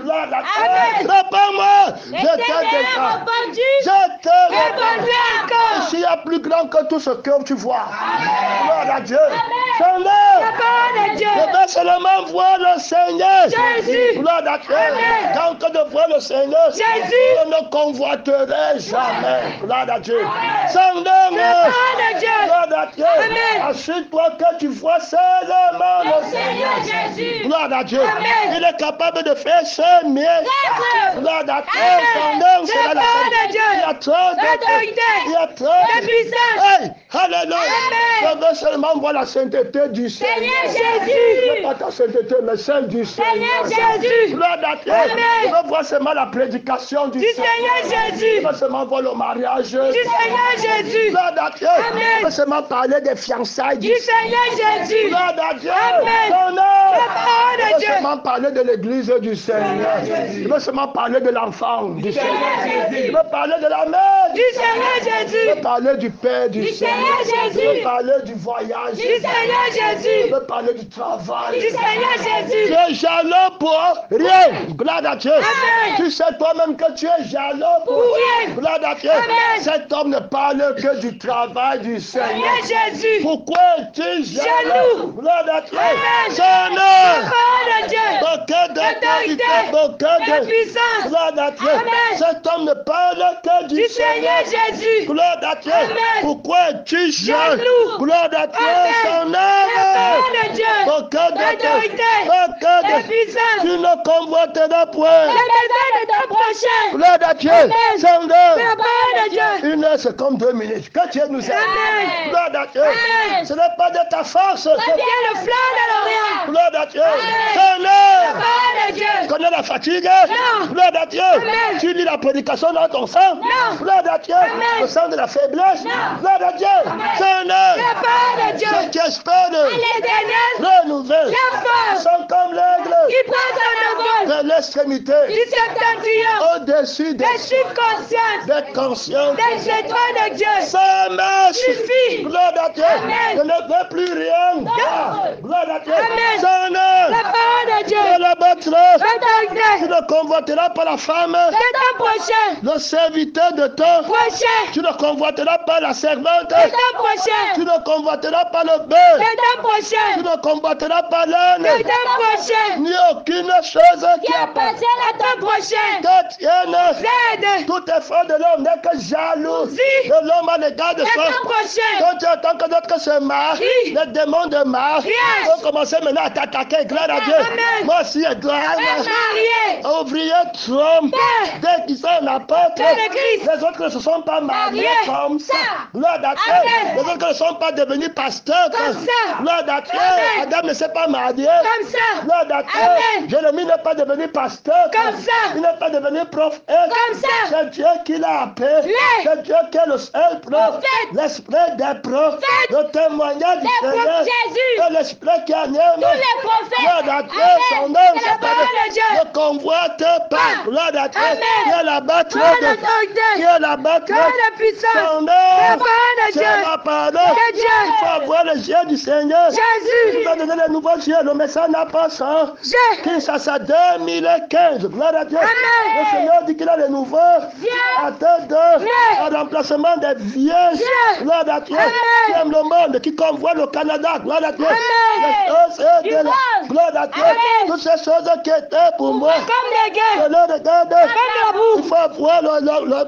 Gloire à Amen. Dieu. Réponds-moi. Je t'ai L'éternel a déjà. répondu. Je te Répondu encore. S'il y a plus grand que tout ce que tu vois. Gloire à Dieu. Son nom. La parole de Dieu. Je vais seulement voir le Seigneur. Jésus. Gloire à Dieu. Amen. Quand que de voir le Seigneur, Jésus. je ne convoiterai jamais. Gloire à Dieu. Son nom. La parole de Dieu. Gloire à Dieu. Amen. Assure-toi que tu vois seulement le Le Seigneur Jésus. Gloire à Dieu. Amen. Il est capable de faire ce mieux. Maître. Gloire à Dieu. Amen. Son nom C'est sera la la parole de Dieu. Il y a trop de L'autorité. Il y a trop La de puissance. Hey, alléluia. Amen. Je veux seulement voir la sainteté du Seigneur. Seigneur Jésus. Pas ta sainteté, mais celle du Seigneur. Seigneur Jésus. Gloire à Dieu. Amen. Je veux voir seulement la prédication du Du Seigneur. Seigneur Jésus. Je veux seulement voir le mariage. Du Seigneur Jésus. Gloire à Dieu. Amen. Je veux seulement parler des fiançailles Du Seigneur Jésus. Gloire à Dieu. Amen. Son nom. La parole de Je veux Dieu. seulement parler de l'église du Seigneur. Je veux seulement parler de l'enfant du Seigneur. Je veux parler de la mère. Du Seigneur Je Jésus. veux parler du Père du Du Seigneur. Seigneur Jésus. Je veux parler du voyage. Du Seigneur Jésus. Je veux parler du travail. Du Seigneur Jésus. Tu es jaloux pour rien. Gloire à Dieu. Amen. Tu sais toi-même que tu es jaloux pour rien. Gloire à Dieu. Amen. Cet homme ne parle que du travail du Seigneur. Seigneur Jésus. Pourquoi es-tu jaloux? Jaloux. Gloire à Dieu. Amen. Seigneur. Parole de Dieu. Beaucoup d'autorité, beaucoup de de puissance. Gloire à Dieu. Amen. Cet homme ne parle que du Seigneur Jésus. Gloire à Dieu. Amen. Pourquoi es-tu jaloux? Jaloux. Gloire à Dieu. Amen. Parole de Dieu. Beaucoup D'autorité. beaucoup De puissance. tu ne convoiteras point. Les besoins de ton prochain. Gloire à Dieu. Amen. Seigneur. La parole de Dieu. Une heure, c'est comme 2 minutes. Que Dieu nous aide. Amen. Gloire à Dieu. Amen. Ce n'est pas de ta force. Viens le flanc de l'Orient. Gloire à Dieu. Amen. La Seigneur. parole de Dieu. Tu connais la fatigue? Non. Gloire à Dieu. Amen. Tu lis la prédication dans ton sang? Non. Gloire à Dieu. Amen. Le sang de la faiblesse? Non. Gloire à Dieu. Seigneur. La parole de Dieu. Ceux qui espèrent L'Éternel. renouveler. La force. Sont comme l'aigle Qui prend son envol. de l'extrémité. Du septentrion. Au-dessus Des subconsciences. des consciences. Des étoiles de Dieu. Ça marche. Suffit. Gloire à Dieu. Amen. Je ne veux plus rien. Gloire à Dieu. Amen. Seigneur. La parole de Dieu. Je la battrai. Tu L'autorité. ne convoiteras pas la femme. De ton prochain. Le serviteur de ton. Prochain. Tu ne convoiteras pas la servante. De ton prochain. Tu ne convoiteras pas le bœuf. De ton Tu prochain. ne convoiteras pas l'âne. De ton prochain. Ni aucune chose qui Qui appartient à ton prochain. te tienne. Aide. Tout effort de l'homme n'est que jaloux. Si. De l'homme à l'égard de De ton son. prochain. Quand tu entends que d'autres se marrent, Oui. les démons de marre Yes. vont commencer maintenant à t'attaquer. Gloire à Dieu. Amen. Moi aussi, gloire. Marié. Ouvriers trompent. Père. Dès qu'ils sont apôtres, Père de Christ. les autres ne se sont pas mariés Mariés. comme ça. Ça. Gloire à Dieu. Amen. Les autres ne sont pas devenus pasteurs. Comme ça. Gloire à Dieu. Amen. Adam ne s'est pas marié. Comme ça. Gloire à Dieu. Amen. Jérémie n'est pas devenu pasteur. Comme ça. Il n'est pas devenu prophète. Comme ça. C'est Dieu qui l'a appelé. Les. C'est Dieu qui est le seul prophète. Prophète. L'esprit des prophètes. Le témoignage du Les Seigneur. prophètes Jésus. Et l'esprit qui anime. Tous les prophètes. Gloire à Dieu. Amen. Son nom C'est la parole de Dieu. ne convoite pas. Ah. Gloire à Dieu. Amen. Qui est la battre Parole de d'autorité. Qui est la battre Parole de puissance. Son nom. La parole de C'est Dieu. la parole. De Dieu. Il faut avoir les yeux du Seigneur. Jésus. Il va donner les nouveaux yeux. Le message n'a pas ça. Je. Qui ça, ça 2015. Gloire à Dieu. Amen. Le Seigneur dit qu'il a les nouveaux. Viens. À tête de. En remplacement des vieux. Viens. Gloire à Dieu. Amen. Qui aime le monde. Qui convoie le Canada. Gloire à Dieu. Amen. Les choses Du de la- monde. Gloire à Dieu. Amen. Toutes ces choses qui étaient pour moi. Comme des Je gueux. le regarde. Comme la boue. Il faut voir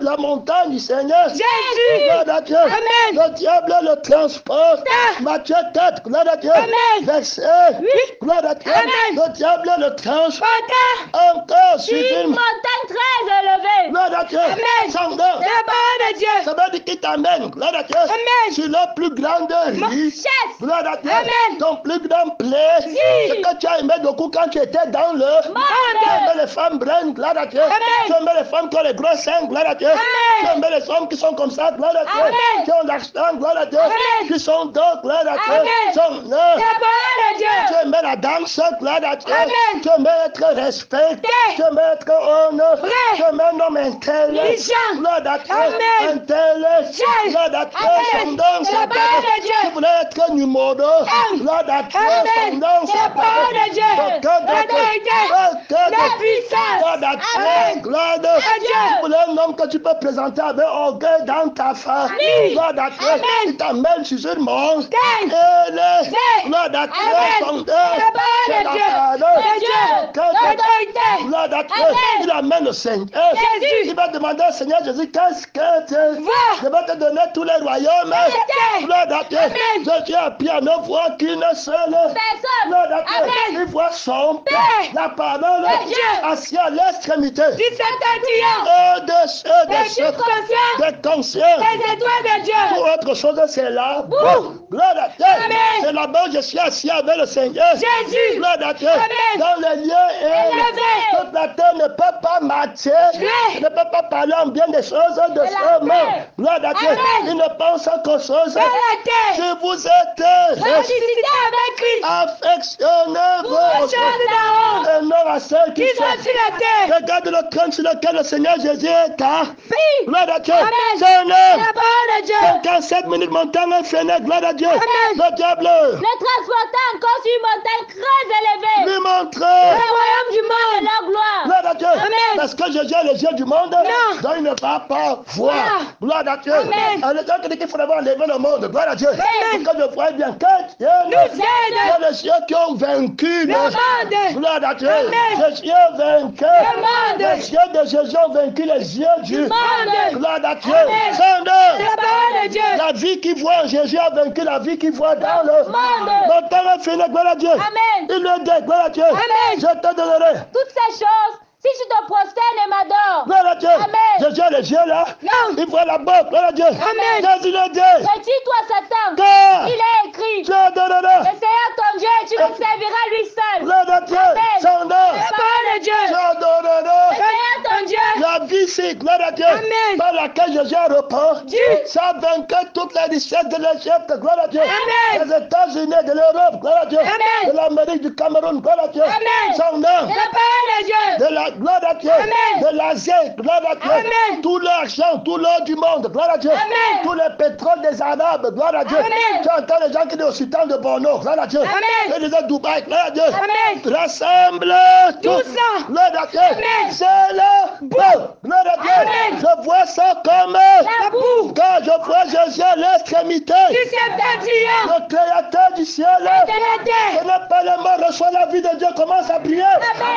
la montagne du Seigneur. Jésus. Gloire à Dieu. Amen. Le diable le transporte. Matthieu 4. Gloire à Dieu. Amen. Verset. Oui. Gloire à Dieu. Amen. Le diable le transporte. Porteur. Encore sur Une une montagne très élevée. Gloire à Dieu. Amen. Sans nom. La parole de Dieu. Ça veut dire qu'il t'amène. Gloire à Dieu. Amen. Sur la plus grande Richesse. Gloire à Dieu. Amen. Ton plus grand plaisir. Oui. Ce que tu as aimé beaucoup quand tu étais dans le Monde. Tu aimais les femmes brunes. Gloire à Dieu. Amen. Tu aimais les femmes qui ont les gros seins. Gloire à Dieu. Amen. Tu aimais les hommes qui sont comme ça. Gloire à Dieu. Amen. Qui ont l'argent. Gloire à Dieu. Amen. Qui sont d'or. Gloire à Dieu. Amen. Son La parole de Tu Dieu. aimais la danse, gloire à Dieu. Amen. Tu aimais être respecté. Tu aimais être honoré. Vrai. Tu aimais un homme intelligent. Intelligent. Gloire à Dieu. Amen. Intelligent. Gloire à Dieu. Amen. Son nom, C'est la parole de Dieu. Tu voulais être numéro. Gloire à Dieu. Son Amen. nom, C'est la parole de Dieu. La puissance. Gloire à Dieu. Amen. Gloire à Dieu. Tu voulais un homme que tu peux présenter avec orgueil dans ta face. Oui. Gloire à Dieu. Amen. Il t'amène sur une montre. Amen. Gloire à Dieu. Amen. Son nom. La parole de Dieu. De Dieu. L'autorité. Gloire à Dieu. Amen. Il amène le Seigneur. Jésus. Il va demander au Seigneur Jésus, qu'est-ce que tu Va. Je vais te donner tous les royaumes. Amen. Gloire à Dieu. Amen. Jésus a pu ne voir qu'une seule. Personne. Gloire à Dieu. Amen. Il voit son Père. Père. La parole De Dieu. assis à l'extrémité. Du septentrion. Au-dessus Des de subconsciences. des consciences. Des étoiles de Dieu. Pour autre chose, c'est là. Boum. Gloire à Dieu. Amen. C'est là-bas où je suis assis avec le Seigneur. Jésus. Gloire à Dieu. Amen. Dans les lieux Élevé. toute la terre ne peut pas marcher. Oui. Ne peut pas parler en bien des choses de ce seulement. Gloire à Dieu. Il ne pense qu'aux choses. Si vous êtes affectionnez-vous et non à ceux qui sont sur la terre. Regarde le trône sur lequel le Seigneur Jésus est. Gloire à Dieu. Seigneur. 57 minutes montagne infernale. Gloire à Dieu. Le diable. Le transportant encore sur une montagne très élevée. Lui montrer. Le royaume du monde et la gloire. Gloire à Dieu. Parce que Jésus est les yeux du monde. Donc il ne va pas voir. Gloire à Dieu. Alors donc il faut avoir enlevé le monde. Gloire à Dieu. Pour que je voie bien que Dieu nous aide. Les yeux qui ont vaincu le monde. Gloire à Dieu. Les yeux vaincus. Les yeux de Jésus ont vaincu les yeux du monde. Gloire à Dieu. La vie qui voit en Jésus a vaincu la vie qui voit dans le monde. Montagne infernale. Gloire à Dieu. Il le dit. Gloire à Dieu. Je te donnerai toutes ces choses. Si tu te prosternes et m'adores. Gloire à Dieu. Jésus a les yeux là. Il voit la boque. Gloire à Dieu. Jésus le dit. Retire-toi, Satan. Car il est écrit. Je donnerai. Le Seigneur ton Dieu, tu le serviras lui seul. Gloire à Dieu. Son nom. Je donnerai. Le Seigneur ton Dieu. La vie, c'est gloire à Dieu. Par laquelle Jésus a répandu. Ça vainquait toute la richesse de l'Égypte. Gloire à Dieu. Des États-Unis, de l'Europe. Gloire à Dieu. De l'Amérique, du Cameroun. Gloire à Dieu. Son nom. De la gloire à Dieu. De l'Asie. Gloire à Dieu. Tout l'argent, tout l'or du monde. Gloire à Dieu. Tout le pétrole des Arabes. Gloire à Dieu. Tu entends les gens qui disent au sultan de Borno. Gloire à Dieu. Et les autres Dubaï. Gloire à Dieu. Rassemble tout ça. Gloire à Dieu. C'est la boue. Gloire à Dieu. Je vois ça comme la boue. Quand je vois Jésus à l'extrémité. Le créateur du ciel. Ce n'est pas le mort. Reçoit la vie de Dieu. Commence à prier.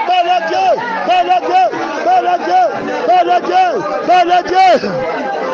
Gloire à Dieu. Gloire à Dieu. Gloire à Dieu. Gloire à Dieu. Gloire à Dieu.